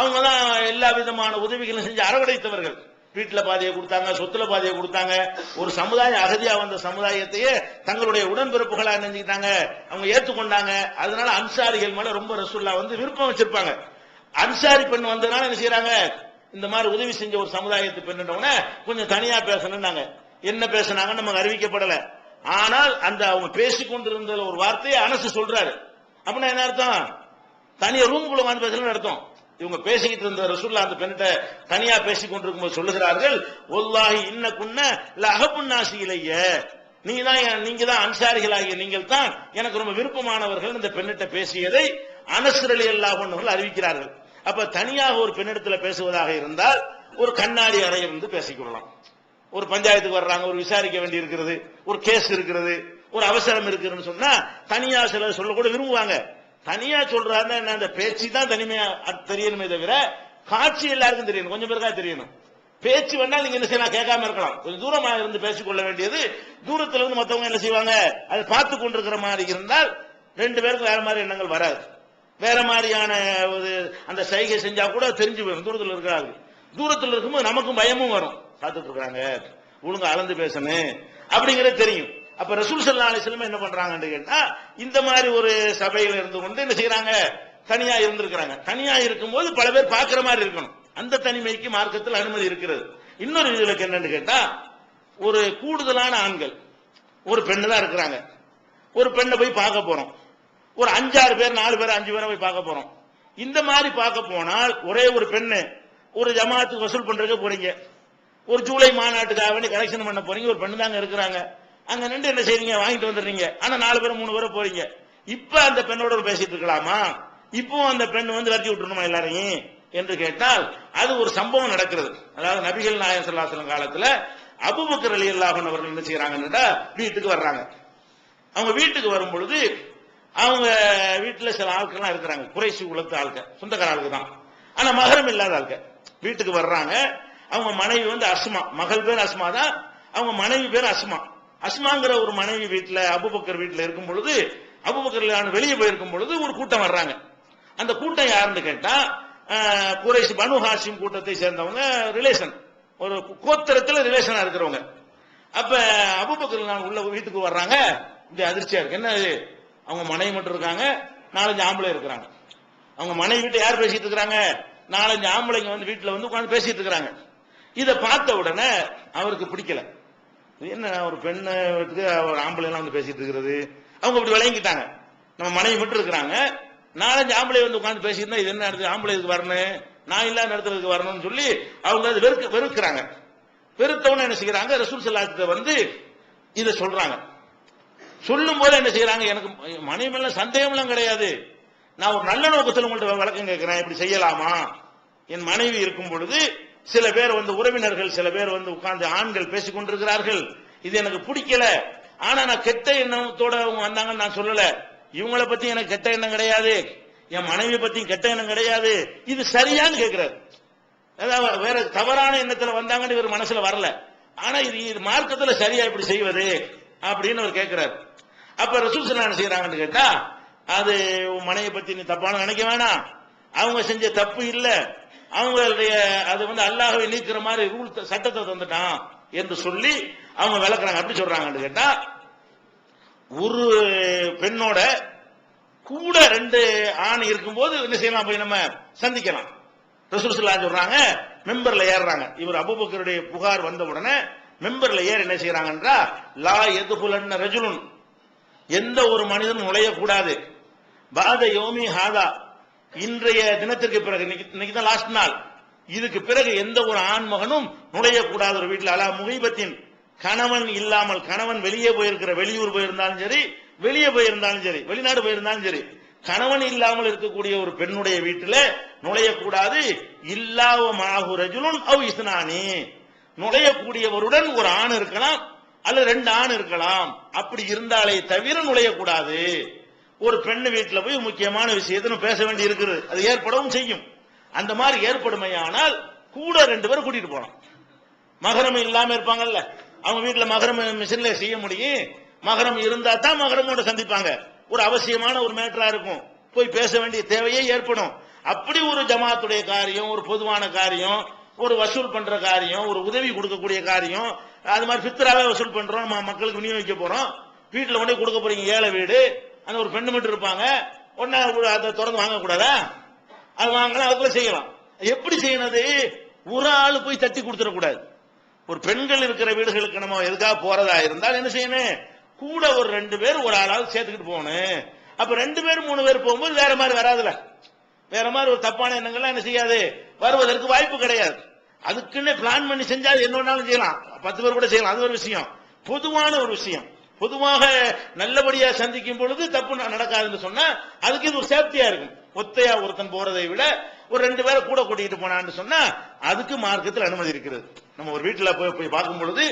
[SPEAKER 1] அவங்க தான் எல்லா விதமான உதவிகளும் செஞ்சு அரவணைத்தவர்கள். வீட்டுல பாதியை கொடுத்தாங்க, சொத்துல பாதியை கொடுத்தாங்க. ஒரு சமுதாயம் அகதியா வந்த சமுதாயத்தையே தங்களுடைய உடன்பிறப்புகளா நினைச்சுக்கிட்டாங்க, அவங்க ஏற்றுக்கொண்டாங்க. அதனால அன்சாரிகள் மேல ரொம்ப ரசூலுல்லாஹ் வந்து விருப்பம் வச்சிருப்பாங்க. அன்சாரி பெண் வந்ததுனால என்ன செய்யறாங்க, இந்த மாதிரி உதவி செஞ்ச ஒரு சமுதாயத்து பெண்ணுடனே கொஞ்சம் தனியா பேசணும்னாங்க. என்ன பேசினாங்க நமக்கு அறிவிக்கப்படல. ஆனால் அந்த அவங்க பேசிக்கொண்டிருந்த ஒரு வார்த்தையை அனசு சொல்றாரு. அப்படின்னா என்ன அர்த்தம், தனியா ரூம்குள்ள வந்து பேசணும்னு அர்த்தம். இவங்க பேசிக்கிட்டு இருந்த ரசூலுல்லாஹ் அந்த பெண்ணிட்ட தனியா பேசிக் கொண்டிருக்கும் போது சொல்லுகிறார்கள், வல்லாஹி இன்னகுன்ன லஹபுன் நாசி இலைய, நீங்க தான் அன்சாரிகளாகிய நீங்கள் தான் எனக்கு ரொம்ப விருப்பமானவர்கள் இந்த பெண்ணிட்ட பேசியதை அனஸ் ரலியல்லாஹு அன்ஹு அறிவிக்கிறார்கள். அப்ப தனியாக ஒரு பெண்ணிடத்துல பேசுவதாக இருந்தால் ஒரு கண்ணாடி அறையிலிருந்து பேசிக்கொள்ளலாம். ஒரு பஞ்சாயத்துக்கு வர்றாங்க, ஒரு விசாரிக்க வேண்டி இருக்கிறது, ஒரு கேஸ் இருக்கிறது, ஒரு அவசரம் இருக்குன்னு சொன்னா தனியா சிலர் சொல்ல கூட விரும்புவாங்க. தனியா சொல்றாருன்னா என்ன, அந்த பேச்சு தான் தனிமையா தெரியணுமே தவிர காட்சி எல்லாருக்கும் தெரியணும், கொஞ்சம் பேருக்கா தெரியணும். பேச்சு வேணா நீங்க என்ன செய்யலாம், கேட்காம இருக்கலாம், கொஞ்சம் தூரமா இருந்து பேசிக்கொள்ள வேண்டியது. தூரத்துல இருந்து மத்தவங்க என்ன செய்வாங்க, அதை பார்த்து கொண்டிருக்கிற மாதிரி இருந்தால் ரெண்டு பேருக்கு வேற மாதிரி எண்ணங்கள் வராது. வேற மாதிரியான அந்த சைகை செஞ்சா கூட தெரிஞ்சு போயிடும். தூரத்தில் இருக்கிறாங்க, தூரத்தில் இருக்கும்போது நமக்கும் பயமும் வரும். காத்துட்டு இருக்காங்க, ஒழுங்கா அளந்து பேசணும் அப்படிங்கறது தெரியும். அப்ப ரசூல் ஸல்லல்லாஹு அலைஹி வஸல்லம் என்ன பண்றாங்கன்னு கேட்டா, இந்த மாதிரி ஒரு சபையில இருந்து கொண்டு என்ன செய்யறாங்க, தனியா இருந்திருக்கிறாங்க. தனியா இருக்கும்போது பல பேர் பாக்குற மாதிரி இருக்கணும். அந்த தனிமைக்கு மார்க்கத்தில் அனுமதி இருக்கிறது. இன்னொரு இதுக்கு என்னன்னு கேட்டா, ஒரு கூடுதலான ஆண்கள் ஒரு பெண்ணு தான் இருக்கிறாங்க. ஒரு பெண்ணை போய் பார்க்க போறோம். ஒரு 5-6 பேர் 4 பேர் 5 பேரை போய் பார்க்க போறோம். இந்த மாதிரி பார்க்க போனால் ஒரே ஒரு பெண்ணு ஒரு ஜமாத்துக்கு வசூல் பண்றதுக்கு போறீங்க, ஒரு ஜூலை மாநாட்டுக்காக வேண்டி கலெக்ஷன் பண்ண போறீங்க, ஒரு பெண்ணு தாங்க இருக்கிறாங்க. அங்க நின்று என்ன செய்றீங்க, வாங்கிட்டு வந்துடுறீங்க. ஆனா 4 பேர் 3 பேரை போறீங்க. இப்ப அந்த பெண்ணோட பேசிட்டு இருக்கலாமா, இப்போ அந்த பெண் வந்து விரட்டி விட்டுருமா எல்லாரையும் என்று கேட்டால், அது ஒரு சம்பவம் நடக்கிறது. அதாவது நபிகள் நாயகம் ஸல்லல்லாஹு அலைஹி வஸல்லம் காலத்துல அபூபக்கர் ரலியல்லாஹு அன்ஹு அவர்கள் என்ன செய்யறாங்கன்னா, வீட்டுக்கு வர்றாங்க. அவங்க வீட்டுக்கு வரும் பொழுது அவங்க வீட்டுல சில ஆட்கள்லாம் இருக்கிறாங்க, குறைசி குலத்து ஆட்கள், சொந்தக்கார ஆளுக்கு தான், ஆனா மகரம் இல்லாத ஆட்கள் வீட்டுக்கு வர்றாங்க. அவங்க மனைவி வந்து அஸ்மா, மகள் பேர் அஸ்மா தான், அவங்க மனைவி பேர் அஸ்மா. அஸ்மாங்கிற ஒரு மனைவி வீட்டுல அபூபக்கர் வீட்டுல இருக்கும் பொழுது, அபூபக்கர் வெளியே போயிருக்கும் பொழுது ஒரு கூட்டம் வர்றாங்க. அந்த கூட்டம் யாருன்னு கேட்டா, குறைஷ் பனு ஹாஷிம் கூட்டத்தை சேர்ந்தவங்க, ரிலேஷன், ஒரு கோத்திரத்துல ரிலேஷனா இருக்கிறவங்க. அப்ப அபூபக்கர் உள்ள வீட்டுக்கு வர்றாங்க. இந்த அதிர்ச்சியா இருக்கு, என்ன அவங்க மனைவி மட்டும் இருக்காங்க, 4-5 ஆம்பளை இருக்கிறாங்க. அவங்க மனைவி வீட்டை யார் பேசிட்டு இருக்கிறாங்க, 4-5 ஆம்பளைங்க வந்து வீட்டுல வந்து உட்கார்ந்து பேசிட்டு இருக்கிறாங்க. இதை பார்த்த உடனே அவருக்கு பிடிக்கல. என்ன ஒரு பெண்ணு வீட்டுக்கு ஒரு ஆம்பளை எல்லாம் வந்து பேசிட்டு இருக்கிறது, அவங்க இப்படி விளங்கிட்டாங்க. நம்ம மனைவி மட்டும் இருக்கிறாங்க, 4-5 ஆம்பளை வந்து உட்கார்ந்து பேசிட்டு இருந்தா இது என்ன நடக்குது, ஆம்பளை இதுக்கு வரணும், நான் இல்லாத இடத்துக்கு வரணும்னு சொல்லி அவங்க அது வெறுக்கிறாங்க. வெறுத்தவன என்ன செய்யறாங்க, ரசூல் ஸல்லல்லாஹு அலைஹி வஸல்லம் வந்து இதை சொல்றாங்க. சொல்லும் போது என்ன செய்யறாங்க, எனக்கு மனைவி மேல சந்தேகம் எல்லாம் கிடையாது, நான் ஒரு நல்ல நோக்கத்தில் உங்கள்ட்ட விளக்கம் கேட்கிறேன், இப்படி செய்யலாமா. என் மனைவி இருக்கும் பொழுது சில பேர் வந்து உறவினர்கள், சில பேர் வந்து உட்கார்ந்து ஆண்கள் பேசிக் கொண்டிருக்கிறார்கள், இது எனக்கு பிடிக்கல. ஆனா நான் கெட்ட எண்ணத்தோட அவங்க வந்தாங்கன்னு நான் சொல்லல, இவங்களை பத்தி எனக்கு கெட்ட எண்ணம் கிடையாது, என் மனைவி பத்தி கெட்ட எண்ணம் கிடையாது, இது சரியான்னு கேட்கிறாரு. அதாவது வேற தவறான எண்ணத்துல வந்தாங்கன்னு இவர் மனசுல வரல, ஆனா இது மார்க்கத்துல சரியா இப்படி செய்வது அப்படின்னு அவர் கேட்கிறாரு. அப்ப ரசூல் ஸல்லல்லாஹு அலைஹி வஸல்லம் செய்யறாங்கன்னு கேட்டா, அது மனைவி பத்தி நீ தப்பான நினைக்க வேணாம், அவங்க செஞ்ச தப்பு இல்ல, அவங்களுடைய அது வந்து அல்லாஹ்வை நீக்கிற மாதிரி ரூல் சட்டத்தை தந்துட்டான் என்று சொல்லி அவங்க விளக்குறாங்க. அப்படி சொல்றாங்கன்னு கேட்டா, ஒரு பெண்ணோட கூட 2 ஆண் இருக்கும்போது என்ன செய்யலாம், போய் நம்ம சந்திக்கலாம். ரசூல் ஸல்லல்லாஹு அலைஹி வஸல்லம் சொல்றாங்க, மெம்பர்ல ஏறுறாங்க. இவர் அபூபக்கருடைய புகார் வந்த உடனே மெம்பர்ல ஏறி என்ன செய்யறாங்கன்றா, லா யதுகுலன்ன ரஜுலுன், எந்த ஒரு மனிதனும் நுழையக்கூடாது, பாத யோமி ஹாதா, இன்றைய தினத்திற்கு பிறகு, இன்னைக்கு தான் லாஸ்ட் நாள், இதுக்கு பிறகு எந்த ஒரு ஆண் மகனும் நுழையக்கூடாது ஒரு வீட்டில். அலா முஹிபத்தின், கணவன் இல்லாமல், கணவன் வெளியே போயிருக்கிற, வெளியூர் போயிருந்தாலும் சரி, வெளியே போயிருந்தாலும் சரி, வெளிநாடு போயிருந்தாலும் சரி, கணவன் இல்லாமல் இருக்கக்கூடிய ஒரு பெண்ணுடைய வீட்டில் நுழையக்கூடாது. இல்லாவ மாஹு ரஜுலுன் அவ் இஸ்னானி, நுழையக்கூடியவருடன் ஒரு ஆண் இருக்கலாம் அல்லது 2 ஆண் இருக்கலாம், அப்படி இருந்தாலே தவிர நுழையக்கூடாது. ஒரு பெண்ணு வீட்டுல போய் முக்கியமான விஷயத்தை பேச வேண்டி இருக்குது, அது ஏற்படவும் செய்யும். அந்த மாதிரி ஏற்படுமையானால் கூட 2 பேரும் கூட்டிட்டு போலாம். மகரம் இல்லாம இருப்பாங்கல்ல, அவங்க வீட்டுல மகரம் மிஷின்ல செய்ய முடியும், மகரம் இருந்தா தான் மகரமோட சந்திப்பாங்க. ஒரு அவசியமான ஒரு மேட்டரா இருக்கும், போய் பேச வேண்டிய தேவையே ஏற்படும். அப்படி ஒரு ஜமாத்துடைய காரியம், ஒரு பொதுவான காரியம், ஒரு வசூல் பண்ற காரியம், ஒரு உதவி கொடுக்கக்கூடிய காரியம், அது மாதிரி ஃபித்ராவே வசூல் பண்றோம், மக்களுக்கு விநியோகிக்க போறோம், வீட்டுல கொண்டே கொடுக்க போறீங்க, ஏழை வீடு, அந்த ஒரு பெண்ணு மட்டும் இருப்பாங்க, உடனே அதை திறந்து வாங்கக்கூடாதா, அது வாங்கலாம், அதுக்குள்ள செய்யலாம். எப்படி செய்யறது, ஒரு ஆளு போய் தட்டி கொடுத்துடக்கூடாது. ஒரு பெண்கள் இருக்கிற வீடுகளுக்கு நம்ம எதுக்காக போறதா இருந்தால் என்ன செய்யணும், கூட ஒரு 2 பேர் ஒரு ஆளாவது சேர்த்துக்கிட்டு போகணும். அப்ப 2 பேர் 3 பேர் போகும்போது வேற மாதிரி வராதுல, வேற மாதிரி ஒரு தப்பான எண்ணங்கள்லாம் என்ன செய்யாது, வருவதற்கு வாய்ப்பு கிடையாது. அதுக்குன்னு பிளான் பண்ணி செஞ்சா என்ன வேணாலும் செய்யலாம், 10 பேர் கூட செய்யலாம், அது ஒரு விஷயம். பொதுவான ஒரு விஷயம், பொதுவாக நல்லபடியா சந்திக்கும் பொழுது தப்பு நடக்காதுன்னு சொன்னா அதுக்கு இது ஒரு சேஃப்டியா இருக்கும். ஒத்தையா ஒருத்தன் போறதை விட ஒரு 2 பேரை கூட கூட்டிட்டு போனான்னு சொன்னா அதுக்கு மார்க்கத்தில் அனுமதி இருக்கிறது. நம்ம ஒரு வீட்டுல போய் பார்க்கும் பொழுது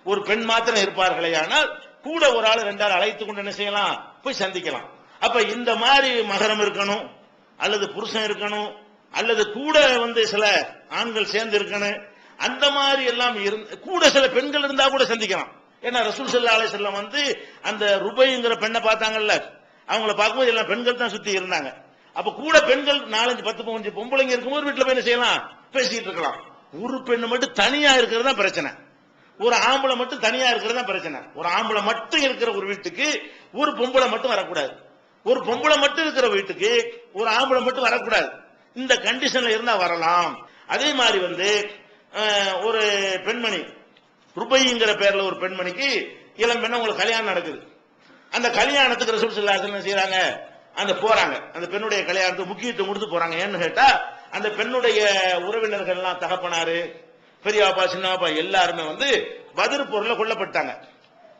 [SPEAKER 1] ஒரு பெண் மாத்திரம் இருப்பார்களே, ஆனால் கூட ஒரு ஆள் 2 ஆள் அழைத்து கொண்டு என்ன செய்யலாம், போய் சந்திக்கலாம். அப்ப இந்த மாதிரி மகரம் இருக்கணும், அல்லது புருஷன் இருக்கணும், அல்லது கூட வந்து சில ஆண்கள் சேர்ந்து இருக்கணும். அந்த மாதிரி எல்லாம் கூட சில பெண்கள் இருந்தா கூட சந்திக்கலாம். ஏன்னா ரசூல் ஸல்லல்லாஹு அலைஹி வஸல்லம் வந்து அந்த ருபைங்கிற பெண்ணை பார்த்தாங்கல்ல, அவங்கள பார்க்கும்போது எல்லாம் பெண்கள் தான் சுத்தி இருந்தாங்க. அப்ப கூட பெண்கள் 4 5 10 பொம்பளைங்க இருக்கும்போது வீட்டுல போய் என்ன செய்யலாம், பேசிட்டு இருக்கலாம். ஒரு பெண்ணு மட்டும் தனியா இருக்கிறது தான் பிரச்சனை. ஒரு ஆம்பளை மட்டும் தனியா இருக்கிறது தான் பிரச்சனை. ஒரு ஆம்பளை மட்டும் இருக்கிற ஒரு வீட்டுக்கு ஒரு பொம்பளை மட்டும் வரக்கூடாது. ஒரு பொம்பளை மட்டும் இருக்கிற வீட்டுக்கு ஒரு ஆம்பளை மட்டும் வரக்கூடாது. இந்த கண்டிஷன்ல இருந்தா வரலாம். அதே மாதிரி ஒரு பெண்மணி ருபைங்கிற பேர்ல ஒரு பெண்மணிக்கு இளம் பெண்ண உங்களுக்கு கல்யாணம் நடக்குது. அந்த கல்யாணத்துக்கு ரசூல் ஸல்லல்லாஹு அலைஹி வஸல்லம் செய்றாங்க, அந்த போறாங்க. அந்த பெண்ணுடைய கல்யாணத்துக்கு முக்கியத்துவம் கொடுத்து போறாங்க. ஏன்னு கேட்டா அந்த பெண்ணுடைய உறவினர்கள் எல்லாம் தகப்பனாரு, பெரியப்பா சின்னப்பா எல்லாருமே பத்ர் போர்ல கொல்லப்பட்டாங்க.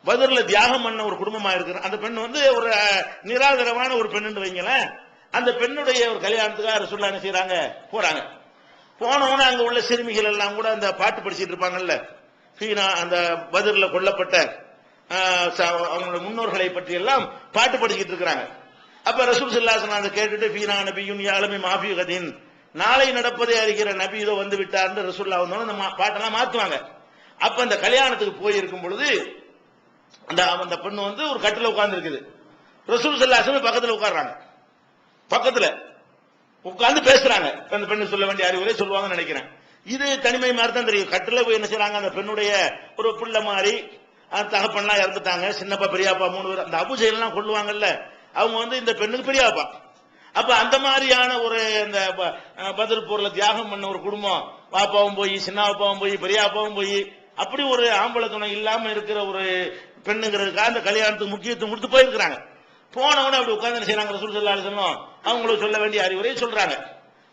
[SPEAKER 1] பத்ர்ல தியாகம் பண்ண ஒரு குடும்பமா இருக்கிற அந்த பெண் ஒரு நிராதரவான ஒரு பெண்ணு வைங்களேன். அந்த பெண்ணுடைய ஒரு கல்யாணத்துக்காக ரசூலுல்லாஹ் என்ன செய்றாங்க, போறாங்க. போனவன அங்க உள்ள சிறுமிகள் எல்லாம் கூட அந்த பாட்டு படிச்சிட்டு இருப்பாங்கல்ல, ஃபீனா அந்த பத்ர்ல கொல்லப்பட்ட அவங்களோட முன்னோர்களை பற்றி எல்லாம் பாட்டு படிச்சிட்டு இருக்கிறாங்க. அப்ப ரசூல் ஸல்லல்லாஹு அலைஹி வஸல்லம் கேட்டுட்டு ஃபீனா நபியுன் யஅலமு மா ஃபீ கதின், நாளை நடப்பதை அறிகிற நபி இதோ வந்து விட்டார்னு ரசூலுல்லாஹ் அந்த பாட்டெல்லாம் மாத்துவாங்க. அப்ப அந்த கல்யாணத்துக்கு போய் இருக்கும் பொழுது அந்த பெண்ணு ஒரு கட்டில உட்கார்ந்து இருக்குது. ரசூல் ஸல்லல்லாஹு அலைஹி வஸல்லம் பக்கத்துல உட்கார்றாங்க. பக்கத்துல உட்கார்ந்து பேசுறாங்க. அந்த பெண்ணு சொல்ல வேண்டிய அறிவுரை சொல்லுவாங்கன்னு நினைக்கிறேன். இது தனிமை மாதிரி தான் தெரியும். கட்டில போய் என்ன செய்றாங்க, அந்த பெண்ணுடைய ஒரு பிள்ளை மாதிரி தகப்பன்லாம் இறந்துட்டாங்க. சின்னப்பா பெரியப்பா 3 பேர் அந்த அபூஜைல் எல்லாம் கொள்ளுவாங்கல்ல, அவங்க இந்த பெண்ணுக்கு பெரியப்பா. அப்ப அந்த மாதிரியான ஒரு இந்த பத்ர் போர்ல தியாகம் பண்ண ஒரு குடும்பம், பாப்பாவும் போய் சின்னப்பாவும் போய் பெரியாப்பாவும் போய் அப்படி ஒரு ஆம்பளை துணை இல்லாம இருக்கிற ஒரு பெண்ணுங்கிறதுக்காக அந்த கல்யாணத்துக்கு முக்கியத்துவம் கொடுத்து போயிருக்கிறாங்க. போனவன அப்படி உட்கார்ந்து என்ன செய்றாங்க, ரசூல் ஸல்லல்லாஹு அலைஹி வஸல்லம் அவங்களுக்கு சொல்ல வேண்டிய அறிவுரை சொல்றாங்க.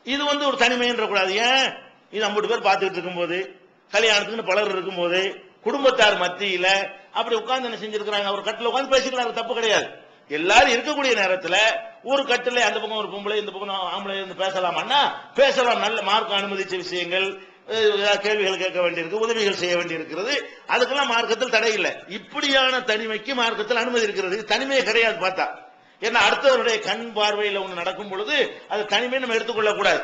[SPEAKER 1] இது ஒரு தனிமைன்ற கூடாது. ஏன், இது 50 பேர் பார்த்துக்கிட்டு இருக்கும்போது, கல்யாணத்துக்கு பலர் இருக்கும்போது, குடும்பத்தார் மத்தியில அப்படி உட்கார்ந்து என்ன செஞ்சிருக்கிறாங்க, ஒரு கட்டில உட்கார்ந்து பேசிக்கலாம், தப்பு கிடையாது. எல்லாரும் இருக்கக்கூடிய நேரத்தில் ஒரு கட்டில அந்த பக்கம் ஒரு பொம்பளை இந்த பக்கம் ஆம்பளை பேசலாமான்னா பேசலாம். நல்ல மார்க்க அனுமதிச்ச விஷயங்கள், கேள்விகள் கேட்க வேண்டியிருக்கு, உதவிகள் செய்ய வேண்டியிருக்கிறது, அதுக்கெல்லாம் மார்க்கத்தில் தடை இல்லை. இப்படியான தனிமைக்கு மார்க்கத்தில் அனுமதி இருக்கிறது. தனிமையே கிடையாது பார்த்தா. ஏன்னா அடுத்தவருடைய கண் பார்வையில் ஒன்று நடக்கும் பொழுது அது தனிமை நம்ம எடுத்துக்கொள்ள கூடாது.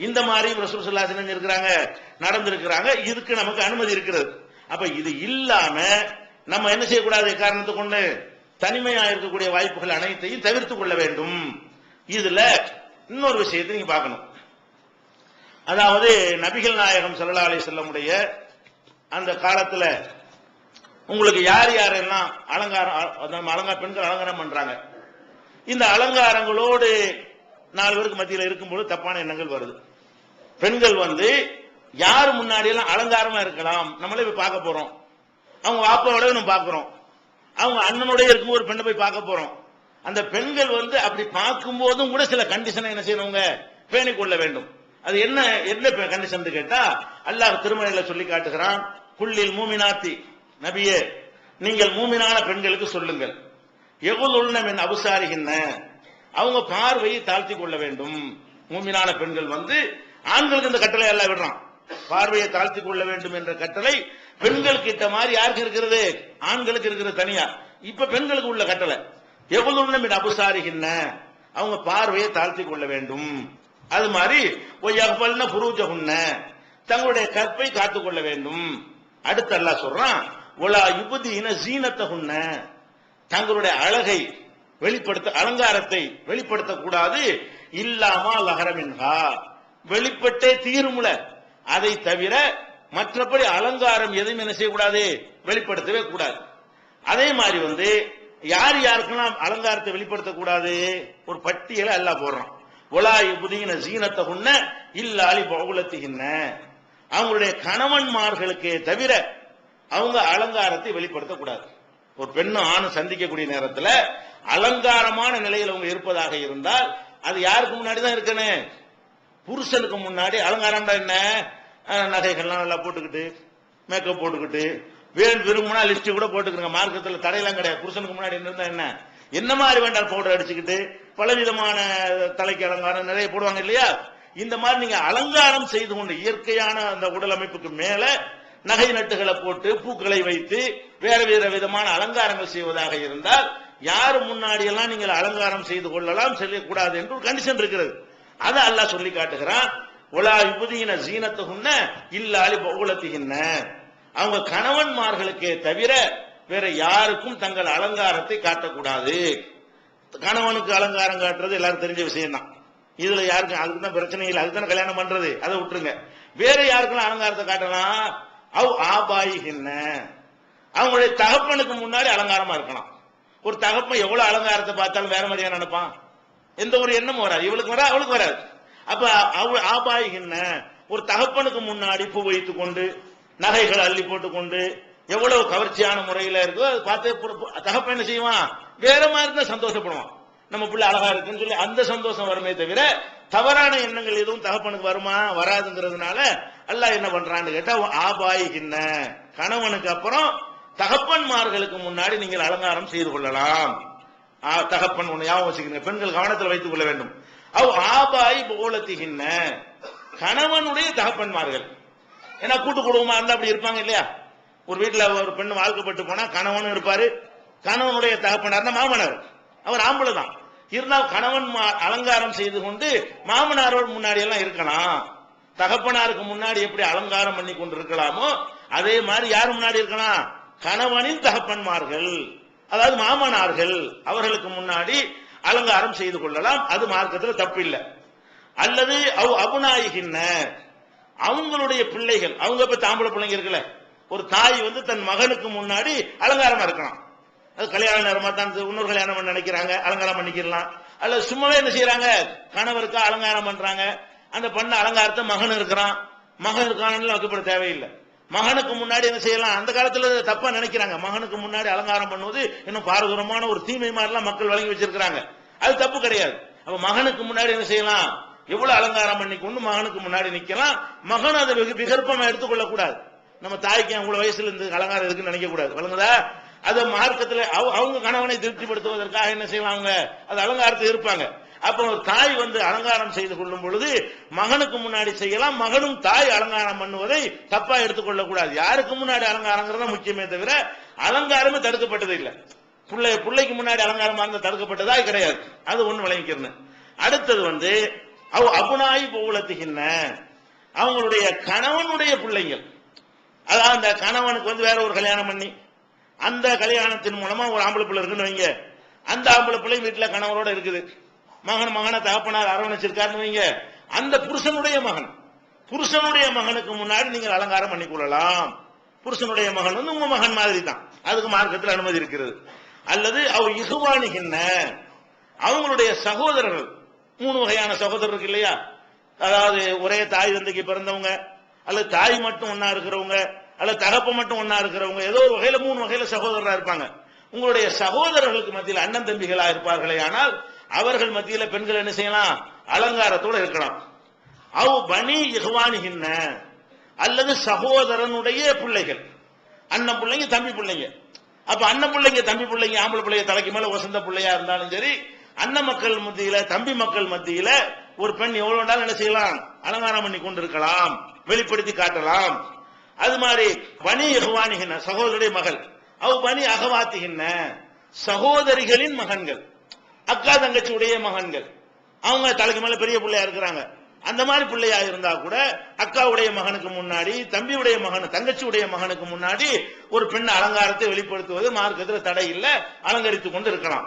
[SPEAKER 1] இந்த மாதிரி ரசூல் ஸல்லல்லாஹு அலைஹி வஸல்லம் இருக்கிறாங்க, நடந்திருக்கிறாங்க. இதுக்கு நமக்கு அனுமதி இருக்கிறது. அப்ப இது இல்லாம நம்ம என்ன செய்யக்கூடாது, காரணத்தை கொண்டு தனிமையா இருக்கக்கூடிய வாய்ப்புகள் அனைத்தையும் தவிர்த்துக் கொள்ள வேண்டும். இதுல இன்னொரு விஷயத்தை நீங்க பார்க்கணும். அதாவது நபிகள் நாயகம் ஸல்லல்லாஹு அலைஹி வஸல்லம் உடைய அந்த காலத்துல உங்களுக்கு யார் யாரெல்லாம் அலங்காரம் பெண்கள் அலங்காரம் பண்றாங்க, இந்த அலங்காரங்களோடு 4 பேருக்கு மத்தியில் இருக்கும்போது தப்பான எண்ணங்கள் வருது. பெண்கள் யாரு முன்னாடி எல்லாம் அலங்காரமா இருக்கலாம், நம்மளே போய் பார்க்க போறோம். அவங்க வாப்பாவோட நம்ம பார்க்கிறோம், அவங்க அண்ணனோட இருக்கும்போது ஒரு பெண்ணை போய் பார்க்க போறோம். அந்த பெண்கள் அப்படி பார்க்கும் போதும் கூட சில கண்டிஷனை என்ன செய்யணுங்க, பேணிக் கொள்ள வேண்டும். அது என்ன கண்டிஷன் கேட்டா, அல்லாஹ் திருமறையில சொல்லி காட்டுகிறான், குல்லில் மூமினாத்தி, நபியே நீங்கள் மூமினான பெண்களுக்கு சொல்லுங்கள், யகுலுல்ன மின் அபுசாரிஹின்ன, அவங்க பார்வையை தாழ்த்தி கொள்ள வேண்டும். மூமினான பெண்கள் ஆண்களுக்கு இந்த கட்டளை எல்லாம் விடுறான், பார்வையை தாழ்த்தி கொள்ள வேண்டும் என்ற கட்டளை பெண்கள் கிட்ட மாதிரி யாருக்கு இருக்கிறது, ஆண்களுக்கு இருக்கிறது தனியா. இப்ப பெண்களுக்கு உள்ள கட்டளை யகுலுல்ன மின் அபுசாரிஹின்ன, அவங்க பார்வையை தாழ்த்தி கொள்ள வேண்டும். அது மாதிரி ஒய்யஃபல்ன ஃபுரூஜஹுன்ன, தங்களுடைய கற்பை காத்துக் கொள்ள வேண்டும். அடுத்து அல்லாஹ் சொல்றான், ஒலா யுபதீன ஸீனத்தஹுன்ன, தங்களுடைய அழகை வெளிப்படுத்த அலங்காரத்தை வெளிப்படுத்தக்கூடாது. இல்லாமா லஹரமின்ஹா, வெளிப்பட்டே தீருமுல, அதை தவிர மற்றபடி அலங்காரம் எதையும் என்ன செய்யக்கூடாது, வெளிப்படுத்தவே கூடாது. அதே மாதிரி யார் யாருக்கெல்லாம் அலங்காரத்தை வெளிப்படுத்தக்கூடாது, ஒரு பட்டியலை அல்லாஹ் போடுறான். ஒலா யுபதீன ஸீனத்தஹுன்ன இல்லா லிபுலத்திஹின்ன, அவங்களுடைய கணவன்மார்களுக்கே தவிர அவங்க அலங்காரத்தை வெளிப்படுத்தக்கூடாது. ஒரு பெண்ணும் ஆணும் சந்திக்கக்கூடிய நேரத்தில் அலங்காரமான நிலையில் அவங்க இருப்பதாக இருந்தால் அது யாருக்கு முன்னாடி தான் இருக்கணும், புருஷனுக்கு முன்னாடி. அலங்காரம் என்ன, நகைகள்லாம் நல்லா போட்டுக்கிட்டு மேக்கப் போட்டுக்கிட்டு விரும்பினா லிஸ்ட் கூட போட்டுக்கிறங்க, மார்க்கத்தில் தடையெல்லாம் கிடையாது. புருஷனுக்கு முன்னாடி இருந்தா என்ன மாதிரி வேண்டாம் பவுடர் அடிச்சுக்கிட்டு பலவிதமான தலைக்கு அலங்காரம் நிறைய போடுவாங்க இல்லையா. இந்த மாதிரி நீங்க அலங்காரம் செய்து கொண்டு இயற்கையான அந்த உடல் அமைப்புக்கு மேல நகை நட்டுகளை போட்டு பூக்களை வைத்து வேற வேற விதமான அலங்காரங்கள் செய்வதாக இருந்தால் யாரு முன்னாடி எல்லாம் நீங்கள் அலங்காரம் செய்து கொள்ளலாம், செய்யக்கூடாது என்று ஒரு கண்டிஷன் இருக்கிறது. அதை அல்லாஹ் சொல்லி காட்டுகிறான். ஒலா யுபதீன ஸீனத்தஹுன்ன இல்லா லிபுலத்திஹின்ன, அவங்க கணவன்மார்களுக்கே தவிர வேற யாருக்கும் தங்கள் அலங்காரத்தை காட்டக்கூடாது. கணவனுக்கு அலங்காரம் காட்டுறது எல்லாரும் தெரிஞ்ச விஷயம் தான். இதுல யாருக்கும் அதுக்கு தான் பிரச்சனை இல்லை, அதுக்கு தானே கல்யாணம் பண்றது, அதை விட்டுருங்க. வேற யாருக்கெல்லாம் அலங்காரத்தை காட்டலாம்? ஆபாயிகின்ன, அவங்களுடைய தகப்பனுக்கு முன்னாடி அலங்காரமா இருக்கலாம். ஒரு தகப்பன் எவ்வளவு அலங்காரத்தை பார்த்தாலும் வேற மாதிரியா நினைப்பான், எந்த ஒரு எண்ணமும் வராது, இவளுக்கு வரா அவளுக்கு வராது. அப்ப ஆபாயிகின்ன, ஒரு தகப்பனுக்கு முன்னாடி பூ வைத்துக் கொண்டு நகைகளை அள்ளி போட்டுக் கொண்டு எவ்வளவு கவர்ச்சியான முறையில இருக்கோ அதை பார்த்து தகப்பன் என்ன செய்வான், வேற மாதிரி தான் சந்தோஷப்படுவான். நம்ம பிள்ளை அழகா இருக்குன்னு சொல்லி அந்த சந்தோஷம் வருமே தவிர தவறான எண்ணங்கள் எதுவும் தகப்பனுக்கு வருமா வராதுங்கிறதுனால அல்லாஹ் என்ன பண்றான்னு கேட்டா ஆபாயிகின்ன, கணவனுக்கு அப்புறம் தகப்பன்மார்களுக்கு முன்னாடி நீங்கள் அலங்காரம் செய்து கொள்ளலாம். தகப்பன் ஒண்ணு ஞாபகம் வச்சுக்கீங்க, பெண்கள் கவனத்தில் வைத்துக் கொள்ள வேண்டும். ஆபாய் போலத்திகின்ன, கணவனுடைய தகப்பன்மார்கள். ஏன்னா கூட்டு குடும்பமா இருந்தா அப்படி இருப்பாங்க இல்லையா? ஒரு வீட்டுல ஒரு பெண் வாழ்க்கப்பட்டு போனா கணவனும் இருப்பாரு, கணவனுடைய தகப்பனார் மாமனார், அவர் ஆம்பளை தான் இருந்தால் கணவன் அலங்காரம் செய்து கொண்டு மாமனாரோடு முன்னாடி எல்லாம் இருக்கலாம். தகப்பனாருக்கு முன்னாடி எப்படி அலங்காரம் பண்ணி கொண்டு இருக்கலாமோ அதே மாதிரி யாரு முன்னாடி இருக்கலாம், கணவனின் தகப்பன்மார்கள், அதாவது மாமனார்கள், அவர்களுக்கு முன்னாடி அலங்காரம் செய்து கொள்ளலாம். அது மார்க்கத்தில் தப்பில்லை. அல்லது அபுநாயிகின்ன, அவங்களுடைய பிள்ளைகள், அவங்க இப்ப தாம்பளை பிள்ளைங்க இருக்குல்ல, ஒரு தாய் தன் மகனுக்கு முன்னாடி அலங்காரமா இருக்கலாம். அது கல்யாண நேரமா தான் இன்னொரு கல்யாணம் நினைக்கிறாங்க, அலங்காரம் பண்ணிக்கலாம். அல்ல சும்மாவே என்ன செய்யறாங்க, கணவருக்கு அலங்காரம் பண்றாங்க. அந்த பண்ண அலங்காரத்தை மகன் இருக்கிறான், மகன் இருக்கான்னு வைக்கப்பட தேவையில்லை. மகனுக்கு முன்னாடி என்ன செய்யலாம், அந்த காலத்துல தப்பா நினைக்கிறாங்க, மகனுக்கு முன்னாடி அலங்காரம் பண்ணுவது இன்னும் பாரதூரமான ஒரு தீமை மாதிரிலாம் மக்கள் வழங்கி வச்சிருக்கிறாங்க. அது தப்பு கிடையாது. அப்ப மகனுக்கு முன்னாடி என்ன செய்யலாம், எவ்வளவு அலங்காரம் பண்ணி கொண்டு மகனுக்கு முன்னாடி நிக்கலாம். மகன் அதை விகற்பமா எடுத்துக்கொள்ள கூடாது. நம்ம தாய்க்கு அவ்வளவு வயசுல இருந்து அலங்காரம் இருக்குன்னு நினைக்க கூடாது, வழங்குதா? அதை மார்க்கத்தில் அவங்க கணவனை திருப்திப்படுத்துவதற்காக என்ன செய்வாங்க, அவங்க அது அலங்காரத்தை இருப்பாங்க. அப்ப ஒரு தாய் அலங்காரம் செய்து கொள்ளும் பொழுது மகனுக்கு முன்னாடி செய்யலாம். மகனும் தாய் அலங்காரம் பண்ணுவதை தப்பா எடுத்துக்கொள்ள கூடாது. யாருக்கு முன்னாடி அலங்காரங்கிறத முக்கியமே தவிர அலங்காரமே தடுக்கப்பட்டது இல்லை. பிள்ளைக்கு முன்னாடி அலங்காரம் இருந்த தடுக்கப்பட்டதா கிடையாது. அது ஒண்ணு விளங்கிக்கிறது. அடுத்தது அபுனாய் போலத்துகின்ன, அவங்களுடைய கணவனுடைய பிள்ளைங்கள், அதாவது அந்த கணவனுக்கு வேற ஒரு கல்யாணம் பண்ணி அந்த கல்யாணத்தின் மூலமா ஒரு ஆம்பளை பிள்ளை இருக்குன்னு வைங்க, அந்த ஆம்பளை பிள்ளை வீட்டுல கணவரோட இருக்குது, மகனை தகப்பனார் அரவணைச்சிருக்காருன்னு வைங்க, அந்த புருஷனுடைய மகனுக்கு முன்னாடி நீங்கள் அலங்காரம் பண்ணி கொள்ளலாம். புருஷனுடைய மகன் உங்க மகன் மாதிரி தான், அதுக்கு மார்க்கத்தில் அனுமதி இருக்கிறது. அல்லது இகுவானிகின்ன, அவங்களுடைய சகோதரர்கள், 3 வகையான சகோதரர்கள் இல்லையா, அதாவது ஒரே தாய் தந்தைக்கு பிறந்தவங்க, அல்லது தாய் மட்டும் ஒன்னா இருக்கிறவங்க, அல்லது தகப்ப மட்டும் ஒன்னா இருக்கிறவங்க, ஏதோ ஒரு வகையில 3 வகையில சகோதரரா இருப்பாங்க. உங்களுடைய சகோதரர்களுக்கு மத்தியில் அண்ணன் தம்பிகளா இருப்பார்களே, ஆனால் அவர்கள் மத்தியில் பெண்கள் என்ன செய்யலாம், அலங்காரத்தோடு இருக்கலாம். பனி இஹ்வானிகின்ன, அல்லது சகோதரனுடைய பிள்ளைகள், அண்ணன் பிள்ளைங்க தம்பி பிள்ளைங்க. அப்ப அண்ணன் பிள்ளைங்க தம்பி பிள்ளைங்க ஆம்பளை பிள்ளைங்க தலைக்கு மேல வசந்த பிள்ளையா இருந்தாலும் சரி, அண்ணன் மக்கள் மத்தியில தம்பி மக்கள் மத்தியில ஒரு பெண் எவ்வளவு வேண்டாலும் என்ன செய்யலாம், அலங்காரம் பண்ணி கொண்டிருக்கலாம், வெளிப்படுத்தி காட்டலாம். அது மாதிரி பனி இஹ்வானிகின்ன, சகோதரருடைய மகள், பனி அகவாத்திகின்ன, சகோதரிகளின் மகன்கள், அக்கா தங்கச்சியுடைய மகன்கள், அவங்க தலைக்கு மேல பெரிய பிள்ளையா இருக்கிறாங்க. அந்த மாதிரி பிள்ளையா இருந்தா கூட அக்காவுடைய மகனுக்கு முன்னாடி, தம்பியுடைய மகன் தங்கச்சியுடைய மகனுக்கு முன்னாடி ஒரு பெண் அலங்காரத்தை வெளிப்படுத்துவது மார்க்கத்தில் தடை இல்லை, அலங்கரித்துக் கொண்டு இருக்கலாம்.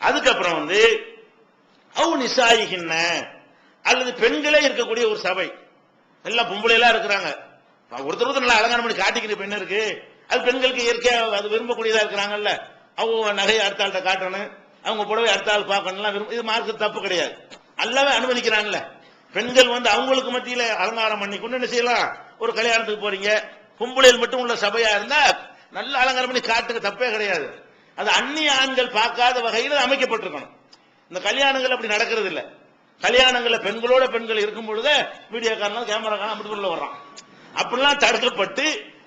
[SPEAKER 1] அதுக்கப்புறம் நிசாயிகின்ன, அல்லது பெண்களே இருக்கக்கூடிய ஒரு சபை, எல்லாம் பொம்பளை எல்லாம் இருக்கிறாங்க, ஒருத்தர் நல்லா அலங்காரம் பண்ணி காட்டிக்கிற பெண் இருக்கு, அது பெண்களுக்கு இயற்கையா அது விரும்பக்கூடியதா இருக்கிறாங்கல்ல, அவங்க நகையை அடுத்த ஆள்கிட்ட காட்டணும், அவங்க புடவை அடுத்த ஆள் பார்க்கணும், இது மார்க்க தப்பு கிடையாது, அல்லாவே அனுமதிக்கிறாங்கல்ல. பெண்கள் அவங்களுக்கு மத்தியில அலங்காரம் பண்ணி கொண்டு என்ன செய்யலாம், ஒரு கல்யாணத்துக்கு போறீங்க, பொம்பளையில் மட்டும் உள்ள சபையா இருந்தா நல்ல அலங்காரம் பண்ணி காட்டுக்கு தப்பே கிடையாது. அது அந்நிய ஆண்கள் பார்க்காத வகையில் அமைக்கப்பட்டிருக்கணும். இந்த கல்யாணங்கள் அப்படி நடக்கிறது இல்ல. கல்யாணங்கள்ல பெண்களோட பெண்கள் இருக்கும் பொழுது வீடியோ காரணம் கேமரா காரணம் அப்படி உள்ள வர்றான், அப்படிலாம் தடுக்கப்பட்டு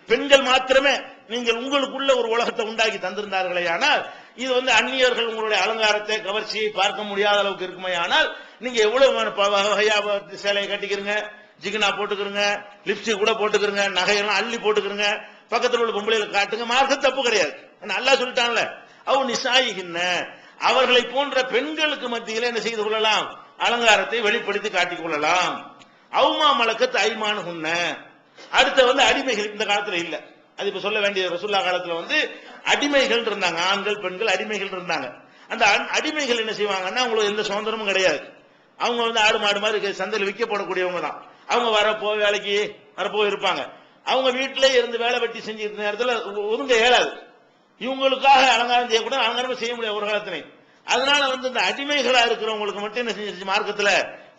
[SPEAKER 1] பெண்கள் மாத்திரமே நீங்கள் உங்களுக்குள்ள ஒரு உலகத்தை உண்டாக்கி தந்திருந்தார்களே, ஆனால் இது அந்நியர்கள் உங்களுடைய அலங்காரத்தை கவர்ச்சியை பார்க்க முடியாத அளவுக்கு இருக்குமே, ஆனால் நீங்க எவ்வளவு வகையா சேலையை கட்டிக்கிறீங்க, ஜிகினா போட்டுக்கிறீங்க, லிப்ஸ்டிக் கூட போட்டுக்கிறீங்க, நகையெல்லாம் அள்ளி போட்டுக்கிறீங்க, பக்கத்தில் உள்ள பொம்பளைகளை காட்டுங்க, மார்க்க தப்பு கிடையாது. நல்லா சொல்லிட்டான்ல, நிசாயிகின்ன, அவர்களை போன்ற பெண்களுக்கு மத்தியில் என்ன செய்து கொள்ளலாம், அலங்காரத்தை வெளிப்படுத்தி காட்டிக் கொள்ளலாம். அவுமா மலக்கத்து ஐமானுகுன்ன, அடுத்த அடிமைகள் இந்த காலத்துல இல்ல, அது இப்ப சொல்ல வேண்டிய ரசூல்லா காலத்துல அடிமைகள் இருந்தாங்க, ஆண்கள் பெண்கள் அடிமைகள் இருந்தாங்க. அந்த அடிமைகள் என்ன செய்வாங்கன்னா அவங்களுக்கு எந்த சுதந்திரமும் கிடையாது, அவங்க வந்து ஆடு மாடு மாதிரி சந்தையில் விற்க போடக்கூடியவங்க தான். அவங்க வரப்போ வேலைக்கு வரப்போ இருப்பாங்க. அவங்க வீட்டிலே இருந்து வேலை வெட்டி செஞ்சிருந்த நேரத்தில் ஒதுங்க இயலாது. இவங்களுக்காக அலங்காரம் செய்யக்கூடாது, அலங்காரம் செய்ய முடியாது ஒரு காலத்திலே. அதனால வந்து இந்த அடிமைகளா இருக்கிறவங்களுக்கு மட்டும் என்ன செஞ்சிருச்சு, மார்க்கத்துல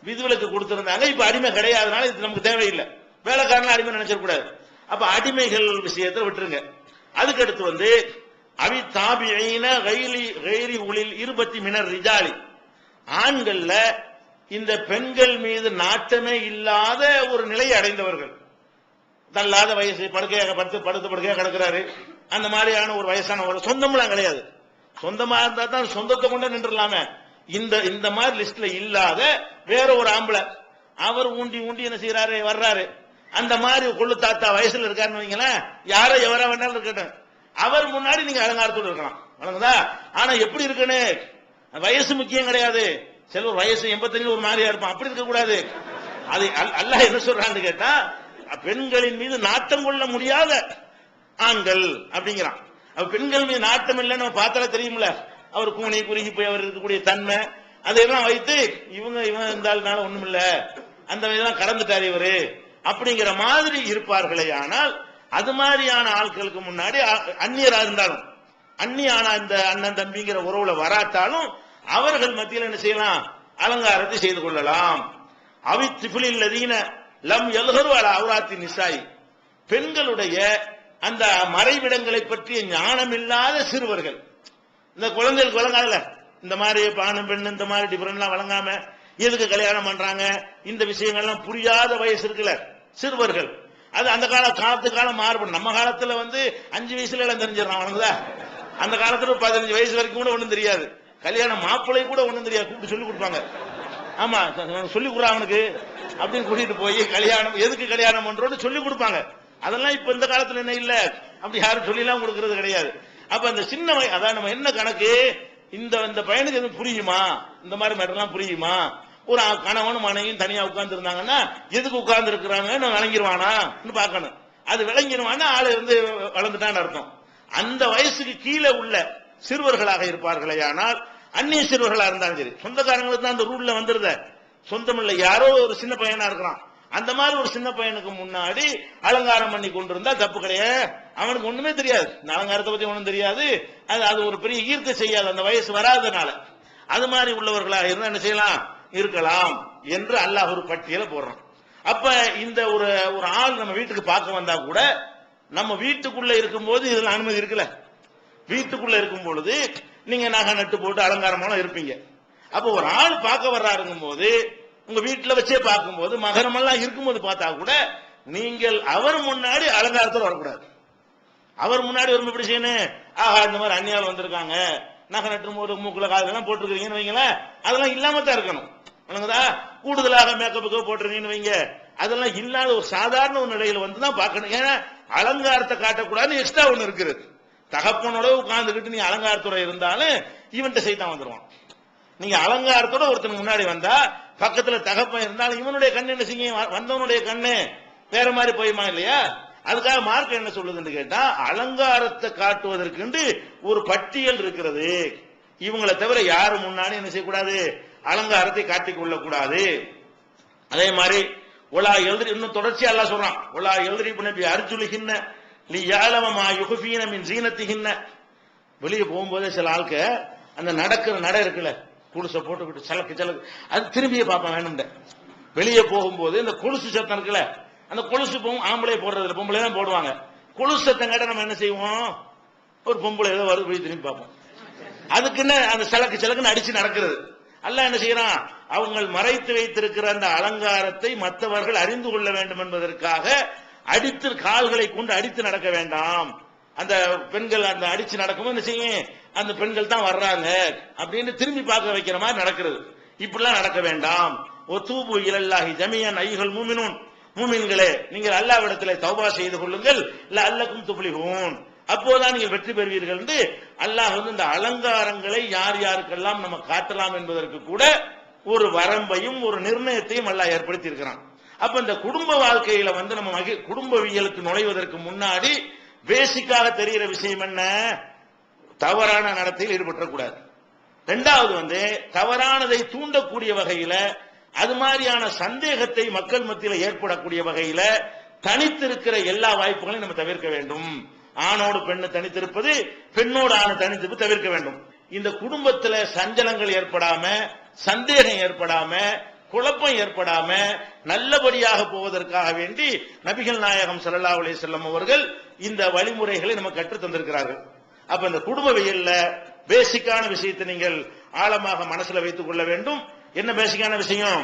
[SPEAKER 1] விதிவிலக்கு கொடுத்திருந்தாங்க. இப்ப அடிமை கிடையாதுனால இது நமக்கு தேவையில்லை. வேலைக்காரன அடிமை நினைச்சிடக்கூடாது. அப்ப அடிமைகள் விஷயத்தை விட்டுருங்க. அதுக்கு அடுத்து வந்து அவி தாபியின கைரி உளில் 20 மினர் ரிஜாலி, ஆண்கள்ல இந்த பெண்கள் மீது நாட்டமே இல்லாத ஒரு நிலையை அடைந்தவர்கள். தள்ளாத வயசு, படுக்கையாக படுத்த படுக்கையாக கிடக்கிறாரு, அந்த மாதிரியான ஒரு வயசானவர். சொந்தம்லாம் கிடையாது. சொந்தமா இருந்தா தான் சொந்தத்தை கொண்டு நின்றுலாமே. இந்த மாதிரி லிஸ்ட்ல இல்லாத வேற ஒரு ஆம்பளை அவர் ஊண்டி என்ன செய்யறாரு, வர்றாரு. அந்த மாதிரி கொள்ளு தாத்தா வயசுல இருக்காருன்னு வைங்களேன், யாரோ எவரா வேணாலும் இருக்கட்டும், அவர் முன்னாடி நீங்க அலங்காரத்தோடு இருக்கலாம். வணங்குதா? ஆனா எப்படி இருக்குன்னு வயசு முக்கியம் கிடையாது. சில ஒரு வயசு 85 ஒரு மாதிரியா இருப்பான், அப்படி இருக்க கூடாது. அது அல்லாஹ் என்ன சொல்றான்னு கேட்டா, பெண்களின் மீது நாட்டம் கொள்ள முடியாத ஆண்கள் அப்படிங்கிறான். பெண்கள் மீது நாட்டம் இல்லைன்னு நம்ம பார்த்தாலே தெரியும்ல. அவர் கூணி குறுகி போய் அவர் இருக்கக்கூடிய தன்மை அதையெல்லாம் வைத்து இவங்க இருந்தாலும் ஒண்ணும் இல்ல, அந்த இதெல்லாம் கடந்துட்டார் இவரு அப்படிங்கிற மாதிரி இருப்பார்களே. ஆனால் அது மாதிரியான ஆட்களுக்கு முன்னாடி அந்நியரா இருந்தாலும், அந்நியான இந்த அண்ணன் தம்பிங்கிற உறவுல வராட்டாலும் அவர்கள் மத்தியில் என்ன செய்யலாம், அலங்காரத்தை செய்து கொள்ளலாம். அவி திஃபிலில்லதீன லம் யல்ஹரு அலா அவ்ராத்தி நிசாயி, பெண்களுடைய அந்த மறைவிடங்களை பற்றிய ஞானம் இல்லாத சிறுவர்கள். இந்த குழந்தைகளுக்கு வழங்காதுல, இந்த மாதிரி ஆணும் பெண் இந்த மாதிரி டிஃபரெண்ட்லாம் வழங்காம எதுக்கு கல்யாணம் பண்றாங்க, இந்த விஷயங்கள்லாம் புரியாத வயசு இருக்குல்ல சிறுவர்கள். அது அந்த காலம் மாறுபடும். நம்ம காலத்துல வந்து 5 வயசுல எல்லாம் தெரிஞ்சிடறான் வணங்குதா. அந்த காலத்துல 15 வயசு வரைக்கும் கூட ஒண்ணும் தெரியாது. கல்யாணம் மாப்பிள்ளை கூட ஒண்ணும் தெரியாது, கூப்பிட்டு சொல்லி கொடுப்பாங்க. ஆமா சொல்லி கொடுறா அவனுக்கு அப்படின்னு கூட்டிட்டு போய் கல்யாணம் எதுக்கு கல்யாணம் பண்றோம்னு சொல்லி கொடுப்பாங்க. அதெல்லாம் இப்ப இந்த காலத்துல என்ன இல்ல, அப்படி யாரும் சொல்லி எல்லாம் கொடுக்கறது கிடையாது. அப்ப அந்த சின்ன அதான் நம்ம என்ன கணக்கு, இந்த பையனுக்கு எதுவும் புரியுமா, இந்த மாதிரி மேட்டர்லாம் புரியுமா. ஒரு கணவனும் மனைவியும் தனியா உட்கார்ந்து இருந்தாங்கன்னா எதுக்கு உட்கார்ந்து இருக்கிறாங்கன்னு விளங்கிடுவானா பார்க்கணும். அது விளங்கிடுவானா ஆளு வந்து வளர்ந்துட்டான்னு அர்த்தம். அந்த வயசுக்கு கீழே உள்ள சிறுவர்களாக இருப்பார்களே. ஆனால் அந்நிய சிறுவர்களா இருந்தாலும் சரி, சொந்தக்காரங்களுக்கு தான் அந்த ரூல்ல வந்துருத. சொந்தம் இல்லை, யாரோ ஒரு சின்ன பையனா இருக்கிறான், அந்த மாதிரி ஒரு சின்ன பையனுக்கு முன்னாடி அலங்காரம் பண்ணி கொண்டிருந்தா தப்பு கிடையாது. அவனுக்கு ஒண்ணுமே தெரியாது, இந்த அலங்காரத்தை பத்தி ஒண்ணும் தெரியாது. அது ஒரு பெரிய ஈர்க்க செய்யாது, அந்த வயசு வராதனால. அது மாதிரி உள்ளவர்களாக இருந்தா என்ன செய்யலாம், இருக்கலாம் என்று அல்லாஹ் ஒரு பட்டியலை போடுறான். அப்ப இந்த ஒரு ஆள் நம்ம வீட்டுக்கு பார்க்க வந்தா கூட, நம்ம வீட்டுக்குள்ள இருக்கும்போது இதுல அனுமதி இருக்குல்ல. வீட்டுக்குள்ள இருக்கும் பொழுது நீங்க நகை நட்டு போட்டு அலங்காரமான இருப்பீங்க. அப்ப ஒரு ஆள் பார்க்க வர்றாருங்கும் போது, உங்க வீட்டுல வச்சே பார்க்கும்போது மகரமெல்லாம் இருக்கும்போது பார்த்தா கூட நீங்கள் அவர் முன்னாடி அலங்காரத்தோடு வரக்கூடாது. அவர் முன்னாடி ஒரு எப்படி செய்யணும், ஆஹா இந்த மாதிரி அந்நியால் வந்திருக்காங்க, நகை நட்டு ஒரு மூக்குல காதெல்லாம் போட்டிருக்கீங்கன்னு வைங்களேன், அதெல்லாம் இல்லாம தான் இருக்கணும். கூடுதலாக மேக்கப்புக்கு போட்டிருக்கீங்கன்னு வைங்க, அதெல்லாம் இல்லாத ஒரு சாதாரண ஒரு நிலையில வந்துதான் பார்க்கணும். ஏன்னா அலங்காரத்தை காட்டக்கூடாதுன்னு எக்ஸ்ட்ரா ஒண்ணு இருக்குது. தகப்பனோட உட்கார்ந்துக்கிட்டு நீ அலங்காரத்தோட இருந்தாலும் இவன்கிட்ட சைத்தான் வந்துருவான். நீங்க அலங்காரத்தோட ஒருத்தன் முன்னாடி வந்தா பக்கத்துல தகப்பன் இருந்தாலும் இவனுடைய கண்ணு என்ன செய்யும், வந்தவனுடைய கண்ணு வேற மாதிரி போயுமா இல்லையா. அதுக்காக மார்க் என்ன சொல்லுதுன்னு கேட்டா, அலங்காரத்தை காட்டுவதற்கு ஒரு பட்டியல் இருக்கிறது. இவங்களை தவிர யாரு முன்னாடி என்ன செய்யக்கூடாது, அலங்காரத்தை காட்டிக் கொள்ளக்கூடாது. அதே மாதிரி ஒலா எழுதி இன்னும் தொடர்ச்சியா எல்லாம் சொல்றான். ஒலா எழுதி நபி அர்ஜுலிகின்ன லி யாலமமா யுகஃபீன மின் ஜீனத்திகின்ன. வெளியே போகும்போதே சில ஆளுக்க அந்த நடக்கிற நடை இருக்குல்ல, குலுசை போட்டுக்கிட்டு சலக்கு அது திரும்பியே பார்ப்பான் வேணும்ட. வெளியே போகும்போது இந்த கொலுசு சத்தம் இருக்குல்ல, அந்த கொலுசு ஆம்பளை போடுறது பொம்பளை தான் போடுவாங்க. கொலுசு சத்தம் கேட்ட நம்ம என்ன செய்வோம், ஒரு பொம்பளை ஏதோ வருது போய் திரும்பி பார்ப்போம். அதுக்குன்னு அந்த சலக்குன்னு அடிச்சு நடக்கிறது. அல்லாஹ் என்ன செய்யறான், அவங்க மறைத்து வைத்திருக்கிற அந்த அலங்காரத்தை மற்றவர்கள் அறிந்து கொள்ள வேண்டும் என்பதற்காக அடித்து கால்களை கொண்டு அடித்து நடக்க வேண்டாம். அந்த பெண்கள் அந்த அடிச்சு நடக்கும் என்ன செய்யும், அந்த பெண்கள் தான் வர்றாங்க அப்படின்னு திரும்பி பார்க்க வைக்கிற மாதிரி நடக்கிறது. இப்படிலாம் நடக்க வேண்டாம். ஒத்தூபு இலல்லாஹி ஜமியன் ஐயுல் மூமினூன், மூமின்களே நீங்கள் அல்லாஹ்விடத்திலே தௌபா செய்து கொள்ளுங்கள், லஅல்லக்கும் துஃப்லிஹூன், அப்போதான் நீங்கள் வெற்றி பெறுவீர்கள் என்று அல்லாஹ் இந்த அலங்காரங்களை யார் யாருக்கெல்லாம் நம்ம காட்டலாம் என்பதற்கு கூட ஒரு வரம்பையும் ஒரு நிர்ணயத்தையும் அல்லாஹ் ஏற்படுத்தி இருக்கிறான். அப்ப இந்த குடும்ப வாழ்க்கையில நம்ம குடும்பவியலுக்கு நுழைவதற்கு முன்னாடி பேசிக்காக தெரிகிற விஷயம் என்ன, தவறான நடத்தையில் ஈடுபடக்கூடாது. இரண்டாவது தவறானதை தூண்டக்கூடிய வகையில அது மாதிரியான சந்தேகத்தை மக்கள் மத்தியில் ஏற்படக்கூடிய வகையில தனித்திருக்கிற எல்லா வாய்ப்புகளையும் நம்ம தவிர்க்க வேண்டும். ஆணோடு பெண்ணு தனித்திருப்பது, பெண்ணோடு ஆணு தனித்திருப்பது தவிர்க்க வேண்டும். இந்த குடும்பத்தில் சஞ்சலங்கள் ஏற்படாம, சந்தேகம் ஏற்படாம, குழப்பம் ஏற்படாம நல்லபடியாக போவதற்காக வேண்டி நபிகள் நாயகம் ஸல்லல்லாஹு அலைஹி வஸல்லம் அவர்கள் இந்த வழிமுறைகளை நமக்கு கற்றுத் தந்திருக்கிறார்கள். அப்ப இந்த குடும்பவியல்ல பேசிக்கான விஷயத்தை நீங்கள் ஆழமாக மனசுல வைத்துக் கொள்ள வேண்டும். என்ன பேசிக்கான விஷயம்?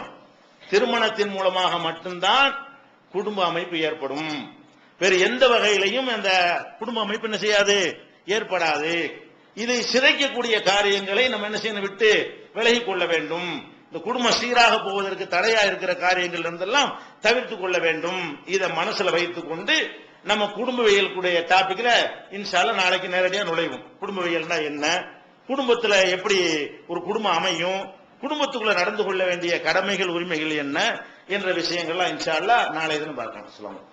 [SPEAKER 1] திருமணத்தின் மூலமாக மட்டும்தான் குடும்ப அமைப்பு ஏற்படும். வேறு எந்த வகையிலையும் அந்த குடும்ப அமைப்பு என்ன செய்யாது, ஏற்படாது. இதை சிதைக்கக்கூடிய காரியங்களை நம்ம என்ன செய்யணும், விட்டு விலகிக் கொள்ள வேண்டும். இந்த குடும்பம் சீராக போவதற்கு தடையா இருக்கிற காரியங்கள் இருந்தெல்லாம் தவிர்த்துக் கொள்ள வேண்டும். இதை மனசுல வைத்துக் கொண்டு நம்ம குடும்பவியல் கூடிய டாபிக்ல இன்ஷா அல்லாஹ் நாளைக்கு நேரடியாக நுழைவோம். குடும்பவியல்னா என்ன, குடும்பத்துல எப்படி ஒரு குடும்பம் அமையும், குடும்பத்துக்குள்ள நடந்து கொள்ள வேண்டிய கடமைகள் உரிமைகள் என்ன என்ற விஷயங்கள்லாம் இன்ஷா அல்லாஹ் நாளை தினம் பார்க்கலாம். அஸ்ஸலாமு அலைக்கும்.